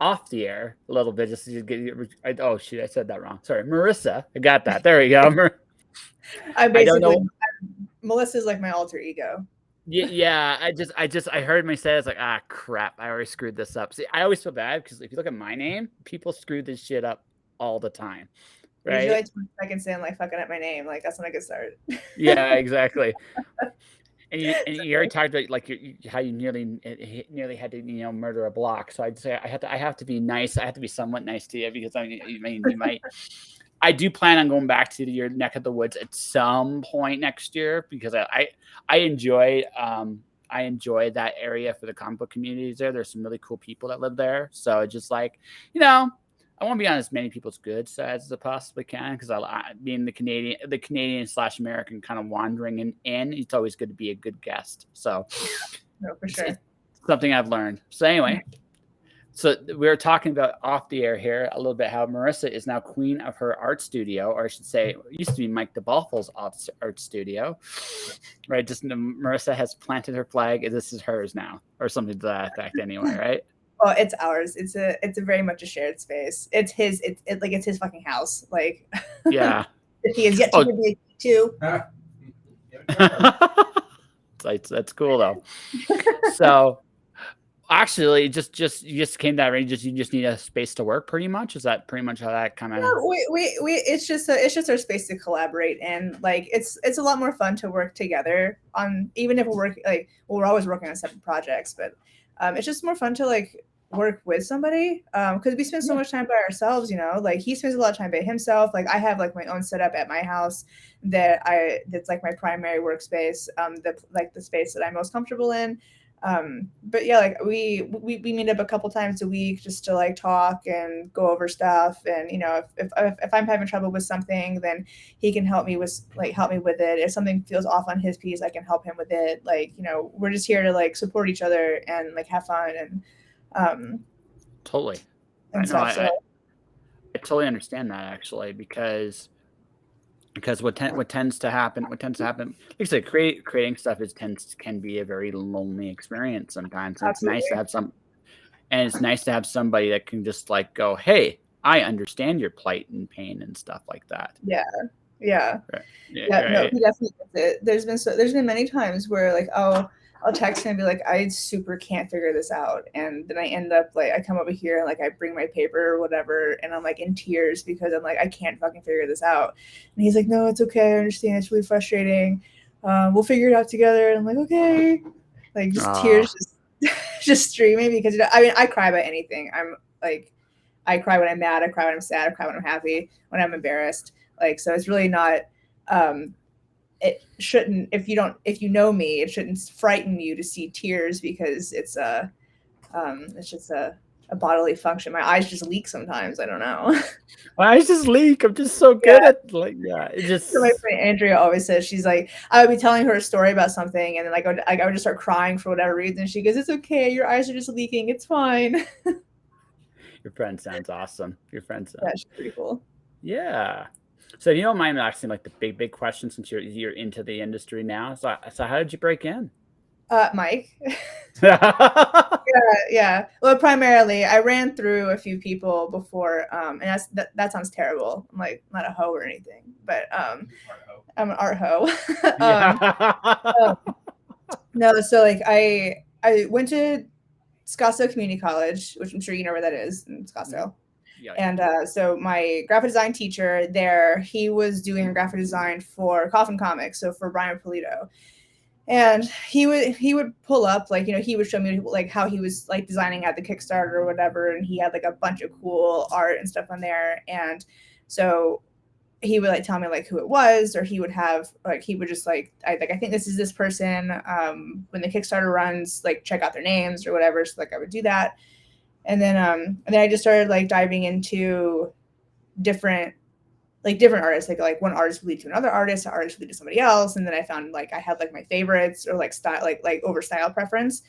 off the air a little bit just to get. Oh shoot, I said that wrong. Sorry, Marissa. I got that. There we go. I I don't basically know. Melissa's like my alter ego. Yeah. I heard me say, it's like, ah, crap. I already screwed this up. See, I always feel bad because if you look at my name, people screw this shit up all the time, Usually right? like 20 seconds in, like fucking up my name. Like that's when I get started. Yeah, exactly. And you already talked about like how you nearly had to murder a block. So I'd say I have to be nice. I have to be somewhat nice to you because you might. I do plan on going back to your neck of the woods at some point next year because I enjoy I enjoy that area for the comic book communities there. There's some really cool people that live there. So just like, you know, I want to be on as many people's good sides as I possibly can because being the Canadian slash American kind of wandering in, it's always good to be a good guest. So No, for it's sure. something I've learned. So anyway, so we were talking about off the air here a little bit how Marissa is now queen of her art studio, or I should say, it used to be Mike Debalfo's art studio, right? Just Marissa has planted her flag. This is hers now, or something to that effect, anyway, right? Well, it's ours. It's a very much a shared space. It's his. It's his fucking house. Like Yeah. he has yet to Oh, give me a too. that's cool though. So actually, just you just came that range. You just need a space to work, pretty much. Is that pretty much how that kind of? No, we it's just our space to collaborate and like it's a lot more fun to work together on even if we're working like well, we're always working on separate projects, but it's just more fun to like work with somebody because we spend so Yeah. much time by ourselves, you know, like he spends a lot of time by himself. Like I have like my own setup at my house that's like my primary workspace, the space that I'm most comfortable in. But yeah, like we meet up a couple times a week just to like talk and go over stuff. And you know, if I'm having trouble with something, then he can help me with it. If something feels off on his piece, I can help him with it. Like you know, we're just here to like support each other and like have fun um Totally. I and know. stuff. So I totally understand that actually because what tends to happen, like I said, creating stuff is tends can be a very lonely experience sometimes, and absolutely. it's nice to have somebody that can just like go, hey, I understand your plight and pain and stuff like that. Yeah. Yeah. Right. Yeah. Yeah, no, Right. he definitely gets it. There's been many times where like I'll text him and be like, I super can't figure this out, and then I end up like I come over here and like I bring my paper or whatever, and I'm like in tears because I'm like I can't fucking figure this out, and he's like, no, it's okay, I understand, it's really frustrating. We'll figure it out together, and I'm like, okay, like just Ah, tears just streaming because you know, I mean I cry about anything. I'm like I cry when I'm mad, I cry when I'm sad, I cry when I'm happy, when I'm embarrassed. Like so, it's really not um it shouldn't if you know me it shouldn't frighten you to see tears because it's just a bodily function. My eyes just leak sometimes, I don't know. I just leak. I'm just so good Yeah, at like yeah. It so my just friend Andrea always says she's like I would be telling her a story about something and then I would just start crying for whatever reason. She goes, it's okay, your eyes are just leaking, it's fine. your friend sounds awesome. Your friend Yeah, sounds she's pretty cool. yeah. So if you don't mind asking like the big question since you're into the industry now. So how did you break in? Mike. Yeah. Well, primarily, I ran through a few people before, and that sounds terrible. I'm like not a hoe or anything, but I'm an art hoe. um, Yeah. um, no, so like I went to Scottsdale Community College, which I'm sure you know where that is in Mhm. Scottsdale. Yeah. And so my graphic design teacher there, he was doing graphic design for Coffin Comics, so for Brian Polito, and he would pull up like you know he would show me like how he was like designing at the Kickstarter or whatever, and he had like a bunch of cool art and stuff on there. And so he would like tell me like who it was, or he would have like he would just I think this is this person. When the Kickstarter runs, like check out their names or whatever. So like I would do that, and then I just started like diving into different different artists, like one artist would lead to another artist, an artist would lead to somebody else, and then I found like I had like my favorites or like style like over style preference.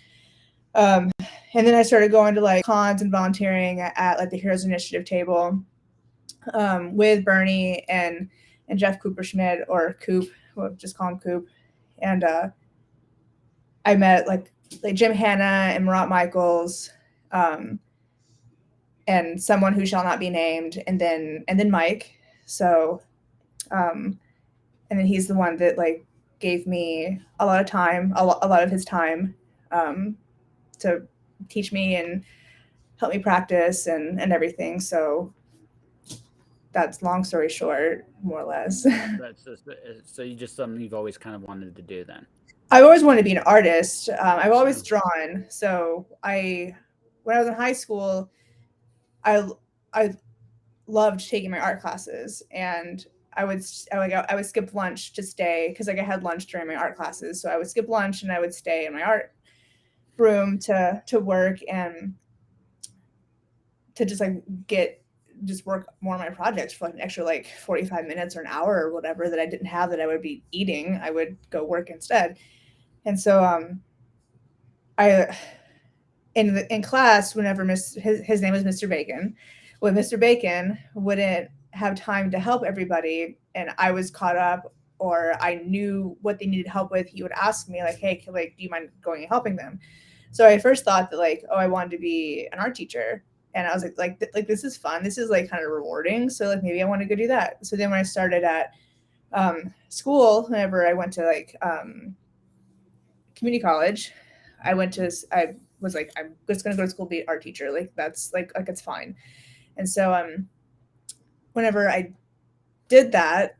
um and then I started going to like cons and volunteering like the Heroes Initiative table, with Bernie and Jeff Cooper Schmidt, or Coop, we'll just call him Coop. And I met like Jim Hanna and Marat Michaels, um and someone who shall not be named, and then Mike. So, and then he's the one that like gave me a lot of time, a lot of his time, to teach me and help me practice and everything. So that's long story short, more or less. That's just, so you just something you've always kind of wanted to do then. I've always wanted to be an artist. I've Yeah. always drawn. So when I was in high school, I I loved taking my art classes, and I would skip lunch to stay because like I had lunch during my art classes. So I would skip lunch and I would stay in my art room to work and to just like just work more on my projects for like an extra like 45 minutes or an hour or whatever that I didn't have that I would be eating. I would go work instead. And so I in class whenever his name was Mr. Bacon, when Mr. Bacon wouldn't have time to help everybody and I was caught up or I knew what they needed help with, he would ask me like, "Hey, like, do you mind going and helping them?" So I first thought that like, oh, I wanted to be an art teacher, and I was like this is fun. This is like kind of rewarding. So like maybe I want to go do that. So then when I started at school, whenever I went to like community college, I was like, I'm just gonna go to school be an art teacher. Like that's like it's fine. And so whenever I did that,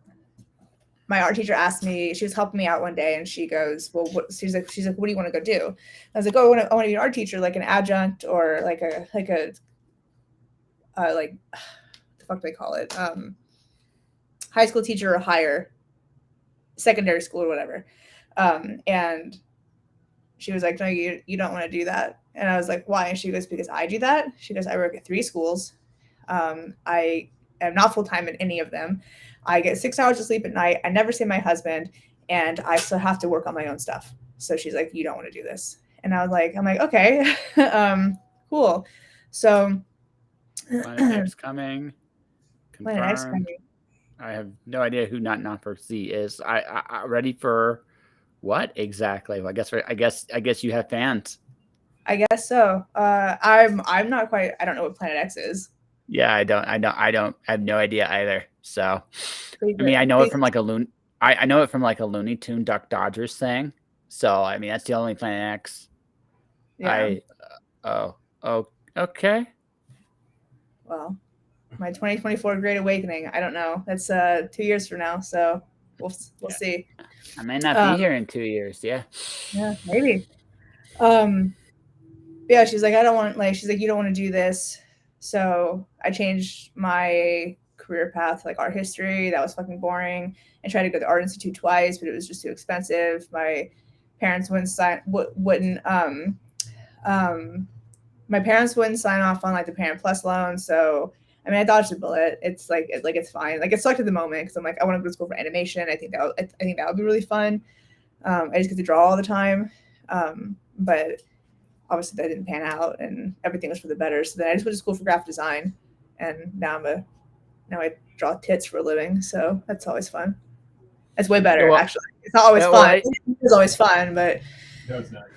my art teacher asked me, she was helping me out one day and she goes, well, she's like, what do you want to go do? I was like, oh, I want to be an art teacher, like an adjunct or like a like the fuck do they call it? High school teacher or higher, secondary school or whatever. And she was like, no, you don't want to do that. And I was like, why? And she goes, because I do that. She goes, I work at 3 schools. I am not full time in any of them. I get 6 hours of sleep at night. I never see my husband, and I still have to work on my own stuff. So she's like, you don't want to do this. And I'm like, okay, cool. So Planet X coming. Planet X Confirmed. coming. I have no idea who Not for Z is. I ready for what exactly? Well, I guess you have fans. I guess so. I'm not quite. I don't know what Planet X is. Yeah, I have no idea either. So, I mean, Please, I know it please. from like a I know it from like a Looney Tune Duck Dodgers thing. So, I mean, that's the only Planet X. Yeah. Oh, okay. Well, my 2024 Great Awakening. I don't know. That's 2 years from now, so we'll Yeah. see. I may not be here in 2 years. Yeah. Yeah, maybe. Yeah, she's like, I don't want like she's like, you don't want to do this. So I changed my career path to like art history. That was fucking boring. I tried to go to the art institute twice, but it was just too expensive. My parents wouldn't my parents wouldn't sign off on like the Parent Plus loan. So I mean, I dodged a bullet. It's like it's fine. Like it sucked at the moment because I'm like, I want to go to school for animation. I think that would be really fun. I just get to draw all the time, but obviously that didn't pan out, and everything was for the better. So then I just went to school for graphic design, and now I draw tits for a living. So that's always fun. It's way better, Well, actually. It's not always yeah, well, fun. It's always fun, but No, it's not.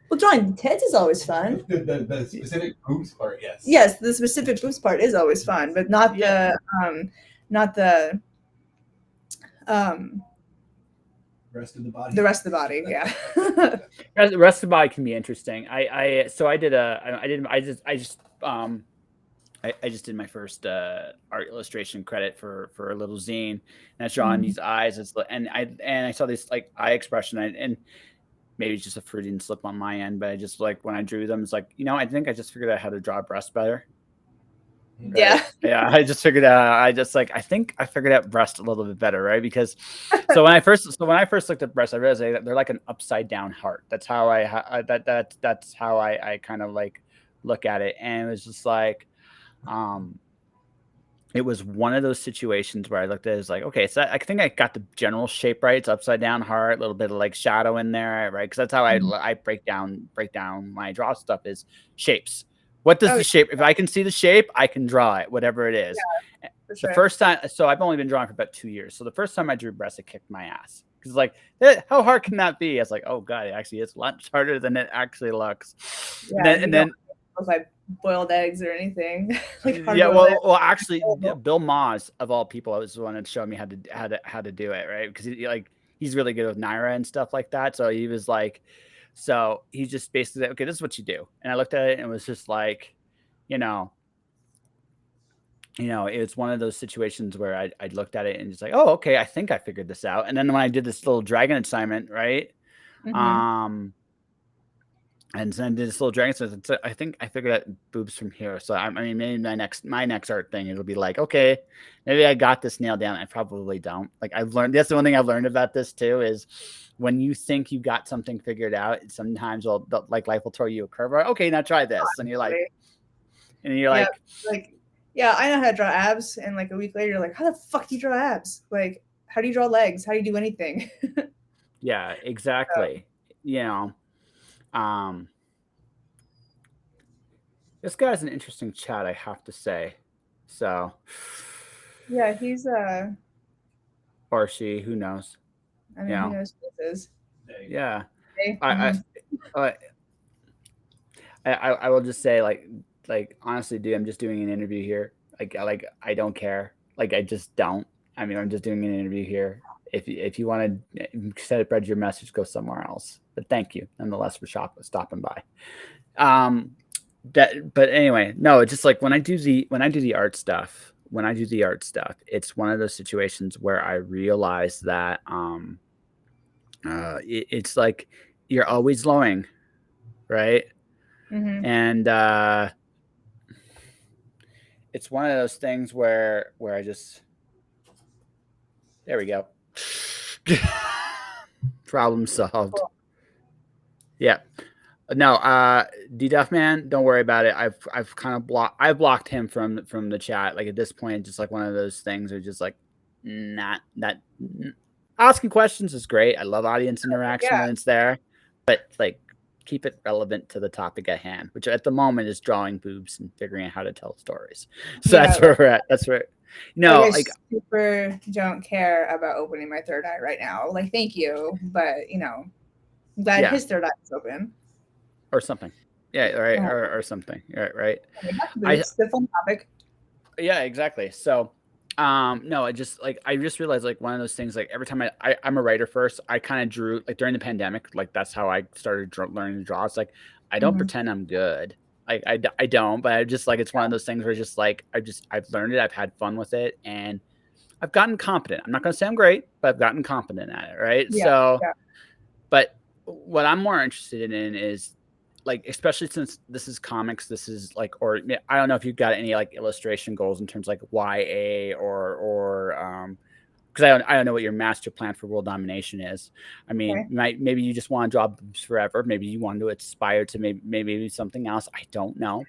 well, drawing tits is always fun. The specific boobs part, yes. Yes, the specific boobs part is always fun, but not not the Rest of the body. the rest of the body. Yeah. the rest of the body can be interesting. I just did my first art illustration credit for a little zine, and that's drawing these eyes. And I saw this like eye expression, and maybe it's just a Freudian slip on my end, but I just like when I drew them, it's like, I think I just figured out how to draw a breast better. Right? Yeah. Yeah. I just figured out. I think I figured out breast a little bit better, right? Because so when I first looked at breast, I realized they're like an upside down heart. That's how that's how I kind of like look at it, and it was just like, it was one of those situations where I looked at it as like, okay, so I think I got the general shape right. It's upside down heart, a little bit of like shadow in there, right? Because that's how I break down when I draw stuff is shapes. What does the shape? If I can see the shape, I can draw it, whatever it is. Yeah, for sure. The first time, so I've only been drawing for about 2 years. So the first time I drew breast, it kicked my ass. Because like, how hard can that be? I was like, oh god, it actually is much harder than it actually looks. Yeah, And then if I boiled eggs or anything. Like hard Yeah, boiled eggs. well, actually, Bill Maws of all people was the one that showed me how to do it, right? Because he's really good with Naira and stuff like that. So he was like, so he just basically said, okay, this is what you do. And I looked at it and it was just like, you know, it's one of those situations where I looked at it and it's like, oh, okay, I think I figured this out. And then when I did this little dragon assignment, right? Mhm. And then did this little dragon assignment. So I think I figured out boobs from here. So I mean, maybe my next art thing, it'll be like, okay, maybe I got this nailed down. I probably don't. Like I've learned. That's the one thing I've learned about this too is when you think you got something figured out, sometimes like life will throw you a curve. Okay, now try this, and you're like, Yeah, like, yeah, I know how to draw abs, and like a week later, you're like, how the fuck do you draw abs? Like, how do you draw legs? How do you do anything? yeah, exactly. You know, um, this guy's an interesting chat, I have to say. So, Yeah, he's or she, who knows? I mean, who knows who this is? Yeah, Okay. I will just say like honestly, dude, I'm just doing an interview here. Like I don't care. Like I just don't. I mean, I'm just doing an interview here. If you want to spread your message, go somewhere else. But thank you nonetheless for stopping by. But anyway, no, it's just like when I do the art stuff, it's one of those situations where I realize that it's like you're always glowing, right? Mhm. And it's one of those things where I just there we go. Problem solved. Cool. Yeah. No, D Duff man, don't worry about it. I've kind of blocked him from the chat. Like at this point, just like one of those things are just like not that asking questions is great. I love audience interaction Yeah. when it's there, but like keep it relevant to the topic at hand, which at the moment is drawing boobs and figuring out how to tell stories. So Yeah, that's where we're at. That's where no, I like super don't care about opening my third eye right now. Like, thank you, but you know, I'm glad yeah, his third eye is open. or something. Yeah, right, Yeah. or something. Right. It's the fun topic. Yeah, exactly. So no, I just realized like one of those things like every time I'm a writer first. I kind of drew like during the pandemic, like that's how I started learning to draw. It's like I don't Mhm. pretend I'm good. Like I don't, but I just like it's one of those things where just like I've learned it, I've had fun with it, and I've gotten competent. I'm not going to say I'm great, but I've gotten competent at it, right? Yeah, So, yeah. but what I'm more interested in is like, especially since this is comics, this is like, or I don't know if you've got any like illustration goals in terms of like YA or because I don't know what your master plan for world domination is. I mean, Okay. maybe you just want to draw boobs forever. Maybe you want to aspire to maybe something else. I don't know,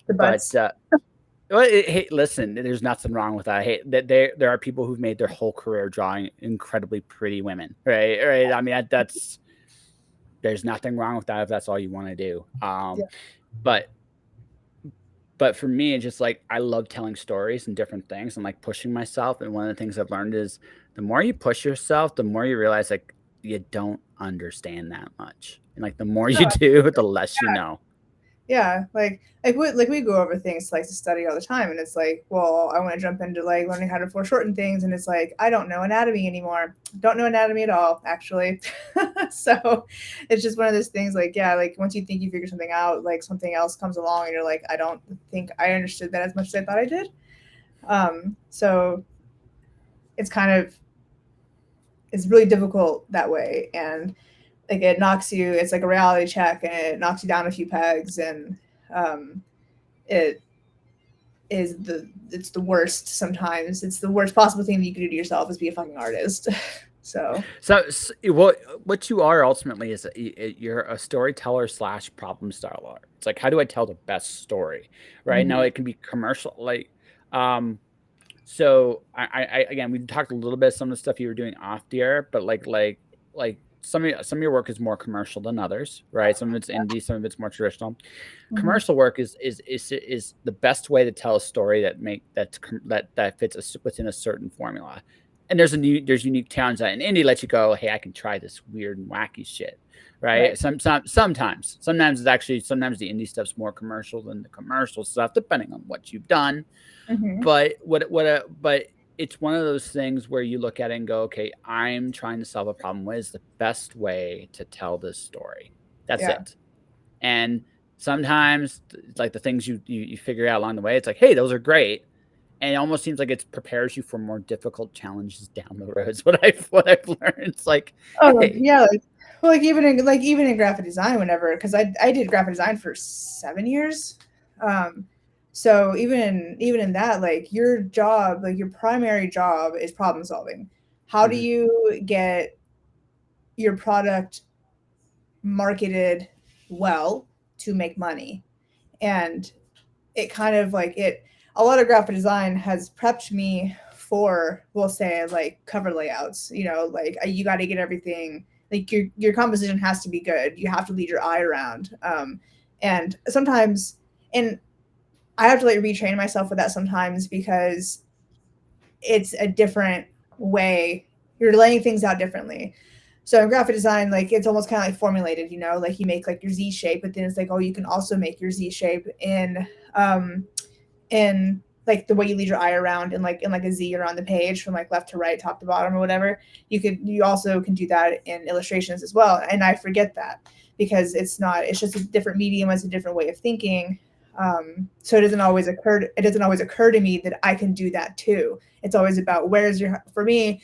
The but butts. well, hey, listen, there's nothing wrong with that. Hey, there are people who've made their whole career drawing incredibly pretty women, right? Right. I mean, that's there's nothing wrong with that if that's all you want to do. Yeah. But for me, it's just like I love telling stories and different things and like pushing myself. And one of the things I've learned is the more you push yourself, the more you realize like you don't understand that much. And like the more No, you do, the less you know. yeah, we go over things like to study all the time, and it's like, well, I want to jump into like learning how to foreshorten things, and it's like I don't know anatomy anymore. Don't know anatomy at all, actually. So it's just one of those things. Like, yeah, like once you think you figure something out, like something else comes along, and you're like, I don't think I understood that as much as I thought I did. So it's kind of it's really difficult that way, and like it knocks you. It's like a reality check, and it knocks you down a few pegs, and um, it it's the worst. Sometimes it's the worst possible thing that you can do to yourself is be a fucking artist. So what you are ultimately is you're a storyteller / problem solver. It's like how do I tell the best story, right? Now it can be commercial, like so I again we talked a little bit of some of the stuff you were doing off the air, but like some of your work is more commercial than others, right? Some of it's indie, some of it's more traditional. Commercial work is the best way to tell a story that fits within a certain formula. and there's unique towns that, and indie lets you go, hey, I can try this weird and wacky shit, right? Right. Sometimes it's actually sometimes the indie stuff's more commercial than the commercial stuff, depending on what you've done. Hmm. But but it's one of those things where you look at it and go, okay, I'm trying to solve a problem. What is the best way to tell this story? That's Yeah. it. And sometimes, like the things you figure out along the way, it's like, hey, those are great, and it almost seems like it prepares you for more difficult challenges down the road. Is what I've learned. It's like, Oh hey, yeah, well, even in graphic design, whenever, because I did graphic design for 7 years, so even in that, like your job, like your primary job is problem solving. How do mhm, you get your product marketed well to make money? And it kind of like it a lot of graphic design has prepped me for, we'll say, like cover layouts, like you got to get everything, like your composition has to be good, you have to lead your eye around, and sometimes, and I have to like retrain myself with that sometimes, because it's a different way, you're laying things out differently. So in graphic design, like it's almost kind of like formulated, like you make like your Z shape, but then it's like, oh, you can also make your Z shape um in like the way you lead your eye around in like a Z around the page from like left to right, top to bottom, or whatever. You also can do that in illustrations as well. And I forget that, because it's just a different medium, it's a different way of thinking. So it doesn't always occur to me that I can do that too. It's always about, for me,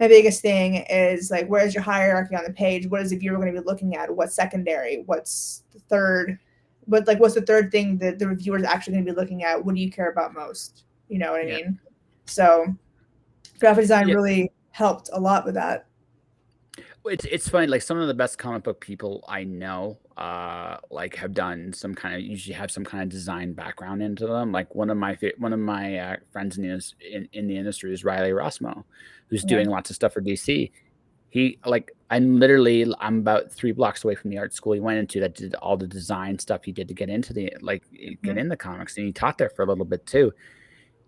my biggest thing is like, where's your hierarchy on the page? What is the viewer going to be looking at? What's secondary? What's the third? But like, what's the third thing that the reviewer is actually going to be looking at? What do you care about most? You know what I yeah, mean? So graphic design yeah. really helped a lot with that. It's funny. Like some of the best comic book people I know, like usually have some kind of design background into them. Like one of my friends in the industry is Riley Rossmo, who's Yeah. doing lots of stuff for DC. I'm about 3 blocks away from the art school he went into that did all the design stuff he did to get into get Mhm. in the comics, and he taught there for a little bit too.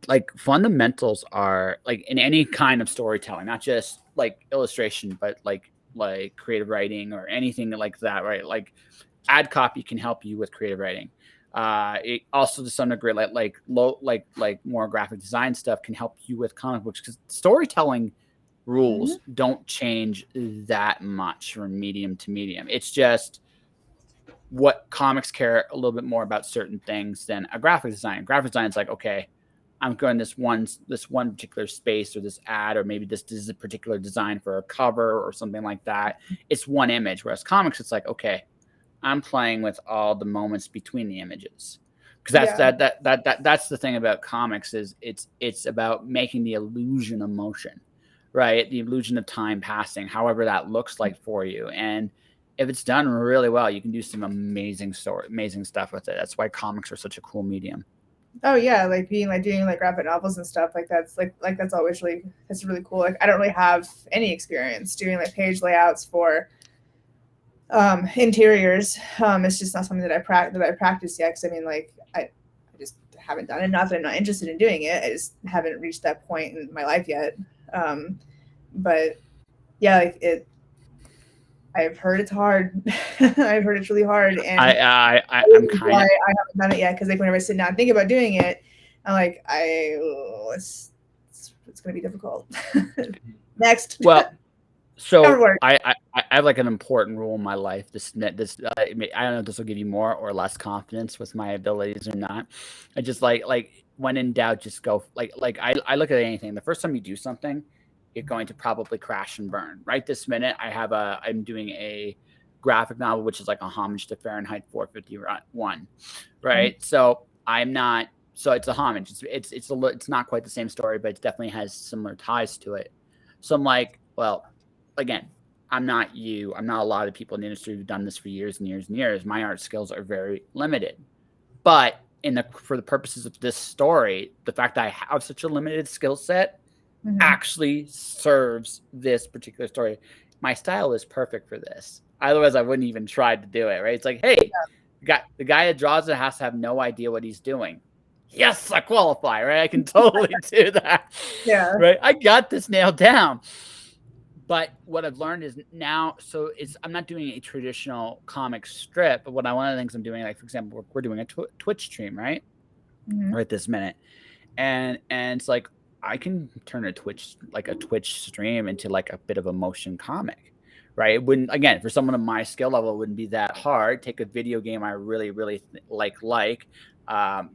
Like fundamentals are like in any kind of storytelling, not just like illustration, but like creative writing or anything like that, right? Like ad copy can help you with creative writing. It also to some degree like more graphic design stuff can help you with comic books, because storytelling Mhm. rules don't change that much from medium to medium. It's just what comics care a little bit more about certain things than a graphic design. Graphic design is like, okay, I'm going this one particular space or this ad, or maybe this is a particular design for a cover or something like that. It's one image. Whereas comics, it's like, okay, I'm playing with all the moments between the images. Because Yeah. that's the thing about comics is it's about making the illusion of motion, right? The illusion of time passing, however that looks like for you. And if it's done really well, you can do some amazing stuff with it. That's why comics are such a cool medium. Oh yeah, like being like doing like graphic novels and stuff like that's always that's really cool. Like I don't really have any experience doing like page layouts for interiors. It's just not something that I practice yet, because I mean, like I just haven't done it. Not that I'm not interested in doing it, I just haven't reached that point in my life yet. um but yeah, like it I've heard it's hard. I've heard it's really hard, and I'm why kind of I haven't done it yet, because like whenever I sit down and think about doing it, I'm like, it's gonna be difficult. Next. well. Cover So work. I have like an important rule in my life. I don't know if this will give you more or less confidence with my abilities or not. I just like when in doubt, just go I look at anything. The first time you do something, you're going to probably crash and burn. Right this minute, I'm doing a graphic novel, which is like a homage to Fahrenheit 451. Okay. Right. So I'm not. So it's a homage. It's not quite the same story, but it definitely has similar ties to it. So I'm like, well, again, I'm not you. I'm not a lot of people in the industry who've done this for years and years and years. My art skills are very limited. But for the purposes of this story, the fact that I have such a limited skill set Mhm. actually serves this particular story. My style is perfect for this. Otherwise, I wouldn't even try to do it, right? It's like, hey, the guy that draws it has to have no idea what he's doing. yes, I qualify, right? I can totally do that. Yeah. Right. I got this nailed down. But what I've learned is now, so it's I'm not doing a traditional comic strip, but one of the things I'm doing, like for example, we're doing a Twitch stream, Mhm. right this minute, and it's like I can turn a Twitch stream into like a bit of a motion comic, right? It wouldn't again for someone of my skill level, it wouldn't be that hard. Take a video game I really like.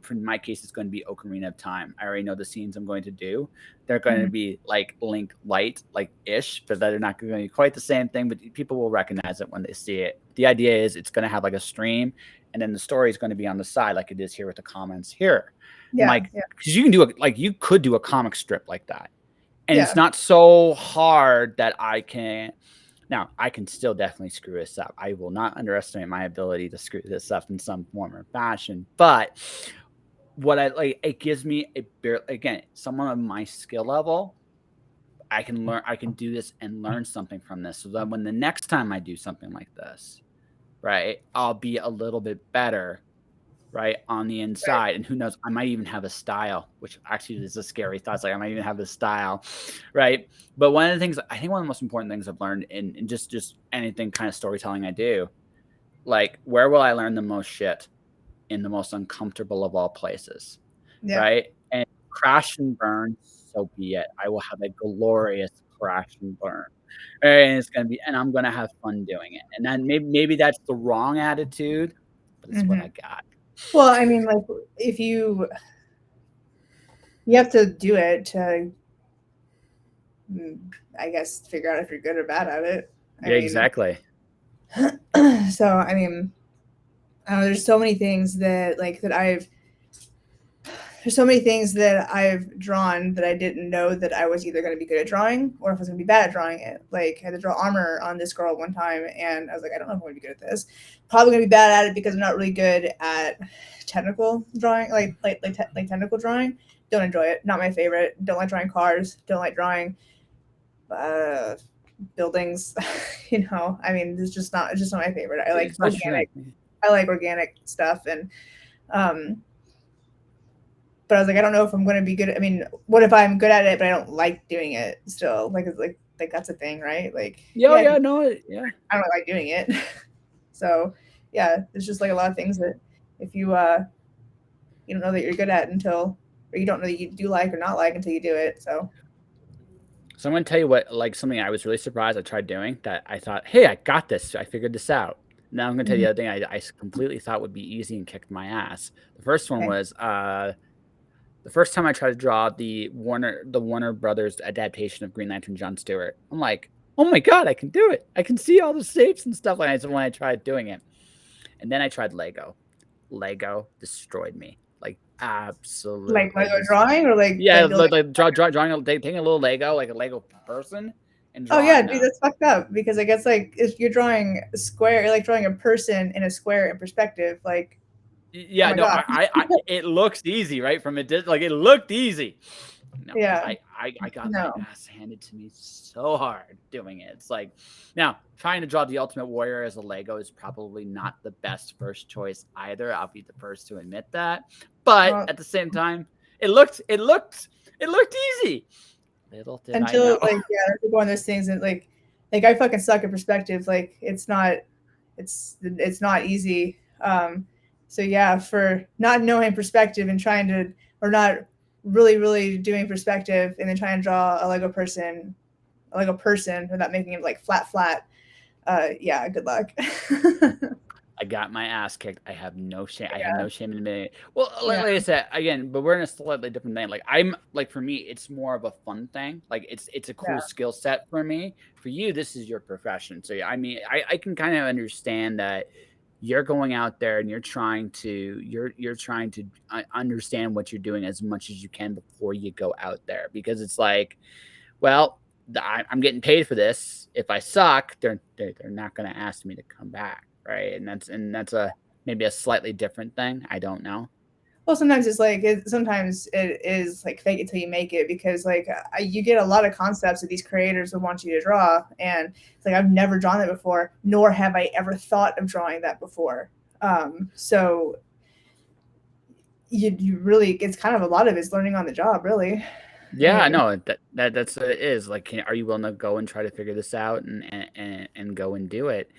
For my case, it's going to be Ocarina of Time. I already know the scenes I'm going to do. They're going to Mhm. be like Link light, like ish, but they're not going to be quite the same thing. But people will recognize it when they see it. The idea is it's going to have like a stream, and then the story is going to be on the side, like it is here with the comments here. I'm Yeah. like, Yeah. because you can do like you could do a comic strip like that, and it's Yeah. not so hard that I can. Now I can still definitely screw this up. I will not underestimate my ability to screw this up in some form or fashion. But what I like, it gives me again, someone of my skill level. I can learn. I can do this and learn something from this, so that when the next time I do something like this, right, I'll be a little bit better right on the Right. inside, and who knows, I might even have a style, which actually is a scary thought. It's like I might even have a style, right? But one of the things I think one of the most important things I've learned in just anything kind of storytelling I do, like where will I learn the most shit? In the most uncomfortable of all places, Yeah. right? And crash and burn, so be it. I will have a glorious crash and burn. And it's gonna be and I'm gonna have fun doing it. And then maybe that's the wrong attitude, but it's what I Mhm. got. Well, I mean, like, if you have to do it to, mm, I guess, figure out if you're good or bad at it. I Yeah, mean, exactly. so I mean, I don't know, there's so many things that like that I've there's so many things that I've drawn that I didn't know that I was either going to be good at drawing or if I was going to be bad at drawing it. Like I had to draw armor on this girl one time, and I was like, I don't know if I'm going to be good at this. Probably going to be bad at it because I'm not really good at technical drawing, like technical drawing. Don't enjoy it. Not my favorite. Don't like drawing cars. Don't like drawing uh, buildings. I mean, it's just not my favorite. I like It's not your organic. thing. I like organic stuff, and um, but I was like, I don't know if I'm going to be good. I mean, what if I'm good at it, but I don't like doing it still? Like, it's like that's a thing, right? Like, Yeah, yeah, yeah, no, yeah. I don't like doing it. So, yeah, it's just like a lot of things that if you don't know that you're good at until, or you don't know that you do like or not like until you do it. So, So I'm gonna tell you what, like something I was really surprised I tried doing that I thought, hey, I got this. I figured this out. Now I'm gonna tell you mhm, the other thing I completely thought would be easy and kicked my ass. The first one okay. was the first time I tried to draw the Warner Brothers adaptation of Green Lantern John Stewart. I'm like, oh my god, I can do it. I can see all the shapes and stuff when I tried doing it. And then I tried Lego. Lego destroyed me. Like Like absolutely Lego drawing or yeah, like building. drawing taking a little Lego, like a Lego person, and Oh yeah, drawing dude, them. that's fucked up because I guess like if you're drawing a square, you're like drawing a person in a square in perspective. Like, oh Yeah, my no, god. it looks easy, right? From it did like it looked easy. No, Yeah. I got my No. ass handed to me so hard doing it. It's like now trying to draw the Ultimate Warrior as a Lego is probably not the best first choice either. I'll be the first to admit that. But Well, at the same time, it looked easy. Little did I until know. like yeah, it's one of those things that like I fucking suck at perspective. Like it's not easy. So yeah, for not knowing perspective and trying to or not really doing perspective and then trying to draw a Lego person without making it like flat. Yeah, good luck. I got my ass kicked. I have no shame. I have Yeah, no shame in admitting it. Well, yeah, like I said, again, but we're in a slightly different thing. Like I'm like for me, it's more of a fun thing. Like it's a yeah, cool skill set for me. For you, this is your profession. So yeah, I mean, I can kind of understand that you're going out there and you're trying to understand what you're doing as much as you can before you go out there because it's like, well, I'm getting paid for this. If I suck, they're not going to ask me to come back, right? And that's a maybe a slightly different thing. I don't know. well, sometimes it's like sometimes it is like fake it till you make it because like you get a lot of concepts that these creators would want you to draw, and it's like I've never drawn that before, nor have I ever thought of drawing that before. So you really, it's kind of a lot of it's learning on the job, really. I Yeah, mean, no, that's what it is. Like, are you willing to go and try to figure this out and go and do it?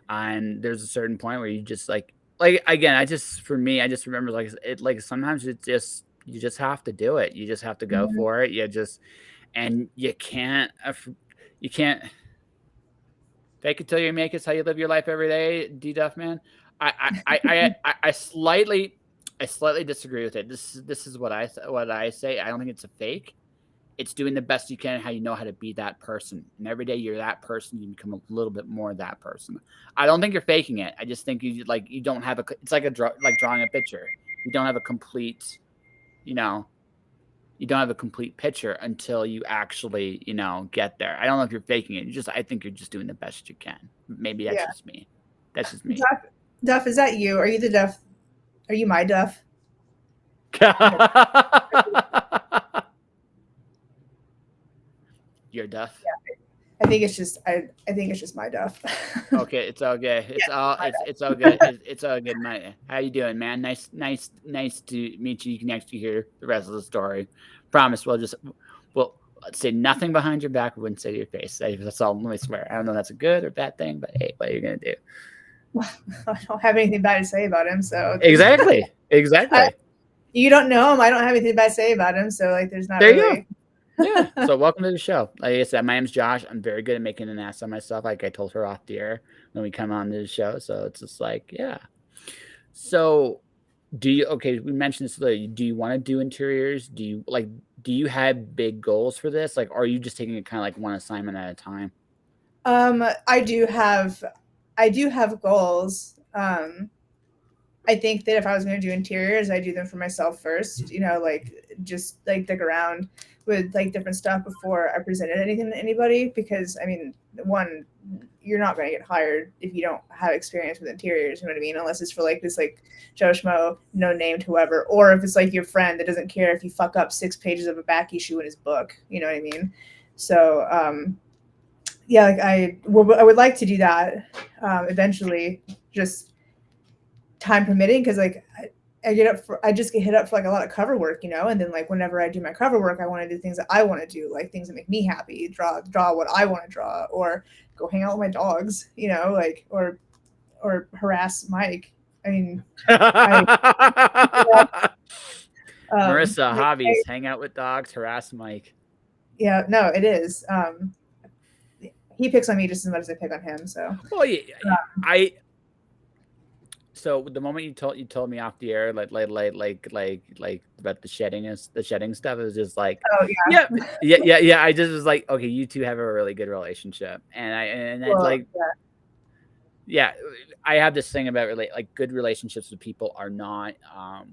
And there's a certain point where you just like again, for me, I just remember like it like sometimes it just you just have to do it. You just have to go mhm, for it. You just and you can't fake it till you make it. It's how you live your life every day, D Duff man. I slightly disagree with it. This is what I say. I don't think it's a fake. It's doing the best you can, how you know how to be that person. And every day you're that person, you become a little bit more that person. I don't think you're faking it. I just think you don't have it's like like drawing a picture. You don't have a complete, you know, you don't have a complete picture until you actually, get there. I don't know if you're faking it. I think you're just doing the best you can. Maybe that's yeah. just me. That's just me. Duff, Duff, is that you? Are you the Duff? Are you my Duff? You're deaf. I think it's just my Duff. Okay, it's all good. Yeah, my It's all good. It's all good, man. How you doing, man? Nice to meet you. You can actually hear the rest of the story. Promise. We'll let's say nothing behind your back. We wouldn't say to your face. That's all. Let me swear. I don't know if that's a good or bad thing, but hey, what are you gonna do? I don't have anything bad to say about him, so Exactly. I, Exactly. you don't know him. I don't have anything bad to say about him, so like, there's not There you go. really. Yeah. So welcome to the show. Like I said, my name's Josh. I'm very good at making an ass of myself. Like I told her off the air when we come on to the show. So it's just like, yeah. So okay, we mentioned this earlier. Do you want to do interiors? Do you have big goals for this? Like, are you just taking it kind of like one assignment at a time? Um, I do have, I do have goals. I think that if I was going to do interiors, I do them for myself first. You know, like just like dig around with like different stuff before I presented anything to anybody. Because I mean, one, you're not going to get hired if you don't have experience with interiors. You know what I mean? Unless it's for like this like Joe Schmo, no named whoever, or if it's like your friend that doesn't care if you fuck up 6 pages of a back issue in his book. You know what I mean? So yeah, like I would like to do that eventually, just time permitting, because like I just get hit up for like a lot of cover work, you know, and then like whenever I do my cover work, I want to do things that I want to do, like things that make me happy, draw what I want to draw, or go hang out with my dogs, you know, like or harass Mike. I mean, I yeah, Marissa, like, hobbies: hang out with dogs, harass Mike. yeah, no, it is. He picks on me just as much as I pick on him, so Well, yeah, I. So the moment you told me off the air, like about the shedding stuff, it was just like, oh yeah, yeah, yeah. I just was like, okay, you two have a really good relationship, and that's well, like, yeah, I have this thing about like good relationships with people are not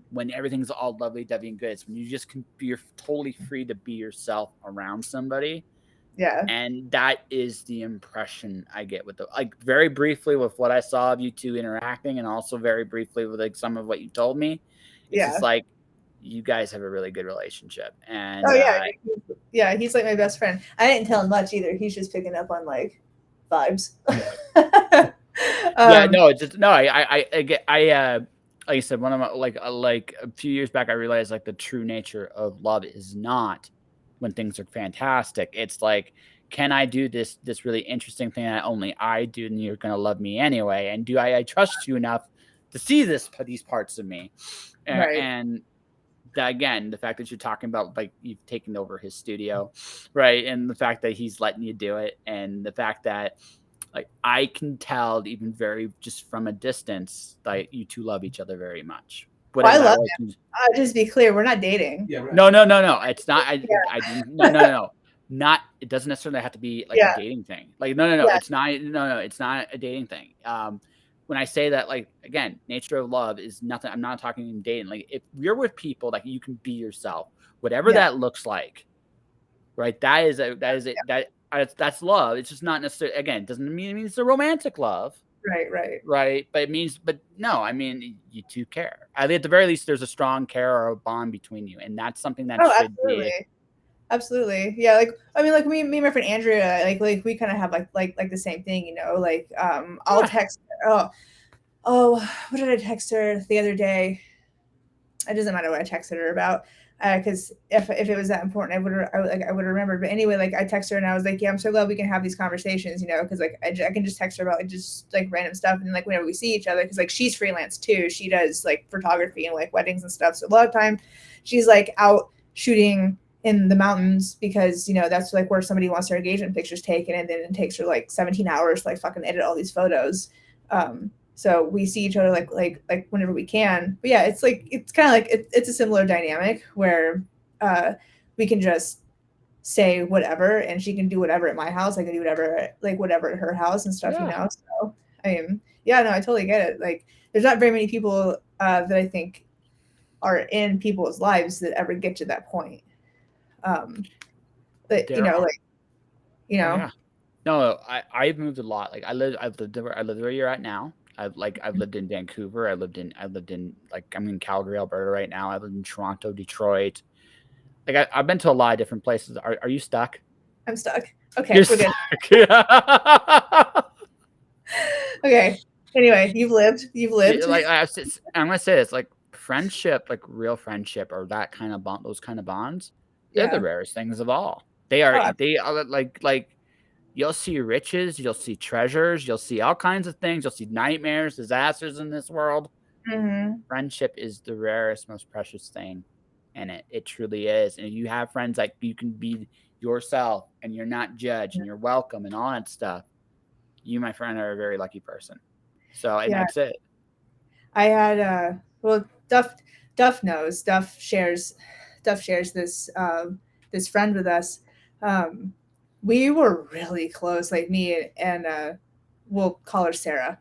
when everything's all lovely, dovey, and good. It's when you're totally free to be yourself around somebody, yeah, and that is the impression I get with like very briefly with what I saw of you two interacting, and also very briefly with like some of what you told me. It's just yeah. like you guys have a really good relationship, and Oh yeah, yeah. He's like my best friend. I didn't tell him much either. He's just picking up on like vibes. yeah, um, no, it's just no. Like I said, one of my like a few years back, I realized like the true nature of love is not when things are fantastic. It's like, can I do this really interesting thing that only I do, and you're gonna love me anyway? And do I trust you enough to see these parts of me? right. And that, again, the fact that you're talking about like you've taken over his studio, right? And the fact that he's letting you do it, and the fact that like I can tell even very just from a distance that you two love each other very much. Well, I Whatever that love him. relationship. Just be clear, we're not dating. Yeah, right. No, no, no, no. It's not. Yeah, I didn't. No, no, no, no. Not. It doesn't necessarily have to be like a yeah, dating thing. Like no, no, no. yeah, It's not. No, no. It's not a dating thing. When I say that, like again, nature of love is nothing. I'm not talking in dating. Like if you're with people, like you can be yourself, whatever yeah, that looks like, right? That's love. It's just not necessarily. Again, it doesn't mean it means a romantic love, right, right. right? But it means, but no, I mean, you two care. At the very least, there's a strong care or a bond between you, and that's something that Oh, should be. absolutely, absolutely. Yeah, like I mean, like me and my friend Andrea, like we kind of have like the same thing, you know. Like I'll Yeah. text. Oh, what did I text her the other day? it doesn't matter what I texted her about, because if it was that important, I would remember. But anyway, like I texted her and I was like, yeah, I'm so glad we can have these conversations, because like I can just text her about like just like random stuff, and like whenever we see each other, because like she's freelance too, she does like photography and like weddings and stuff. So a lot of time, she's like out shooting in the mountains because that's like where somebody wants their engagement pictures taken, and then it takes her like 17 hours to like fucking edit all these photos. So we see each other like whenever we can. But yeah, it's like it's kind of like it's a similar dynamic where we can just say whatever, and she can do whatever at my house. I can do whatever at her house and stuff. Yeah. So I mean, yeah, no, I totally get it. Like, there's not very many people that I think are in people's lives that ever get to that point. That There are. you Oh know, yeah. No, I've moved a lot. Like I lived where you're at now. I've lived in Vancouver. I lived in like I'm in Calgary, Alberta right now. I lived in Toronto, Detroit. Like I've been to a lot of different places. Are you stuck? I'm stuck. Okay, You're we're good. stuck. Yeah. Okay. Anyway, you've lived. Like I'm gonna say this, like friendship, like real friendship, or that kind of bond, those kind of bonds, they're the Yeah. rarest things of all. They are. Oh, They are like you'll see riches, you'll see treasures, you'll see all kinds of things, you'll see nightmares, disasters in this world. mm-hmm. Friendship is the rarest, most precious thing, and it truly is. And you have friends like you can be yourself, and you're not judged, and you're welcome, and all that stuff. You, my friend, are a very lucky person. So, and Yeah. that's it. I had well, Duff knows. Duff shares this friend with us. Um, we were really close, like me and we'll call her Sarah.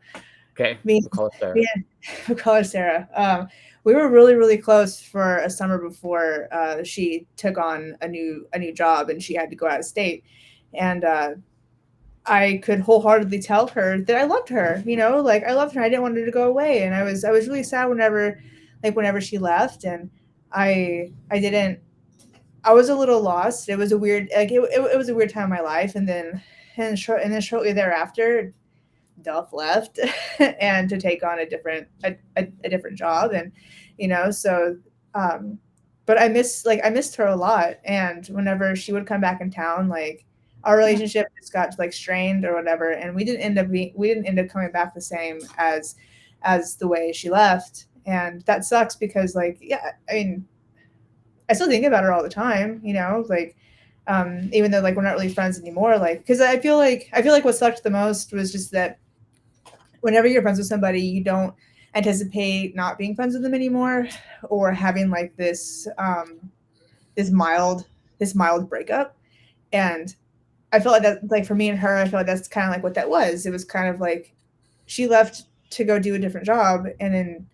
Okay, Me, we'll call it there. me and we'll call her Sarah. We were really really close for a summer before she took on a new job and she had to go out of state, and I could wholeheartedly tell her that I loved her. Like I loved her. I didn't want her to go away, and I was really sad whenever she left, and I didn't. I was a little lost. It was a weird it was a weird time in my life, and then shortly thereafter, Duff left, and to take on a different job, and so. Um, but I missed her a lot, and whenever she would come back in town, like our relationship just got like strained or whatever, and we didn't end up coming back the same as the way she left, and that sucks because like yeah, I mean I still think about her all the time, like even though like we're not really friends anymore, like because I feel like what sucked the most was just that whenever you're friends with somebody, you don't anticipate not being friends with them anymore, or having like this mild breakup. And I felt like that, like for me and her, I feel like that's kind of like what that was. It was kind of like she left to go do a different job, and then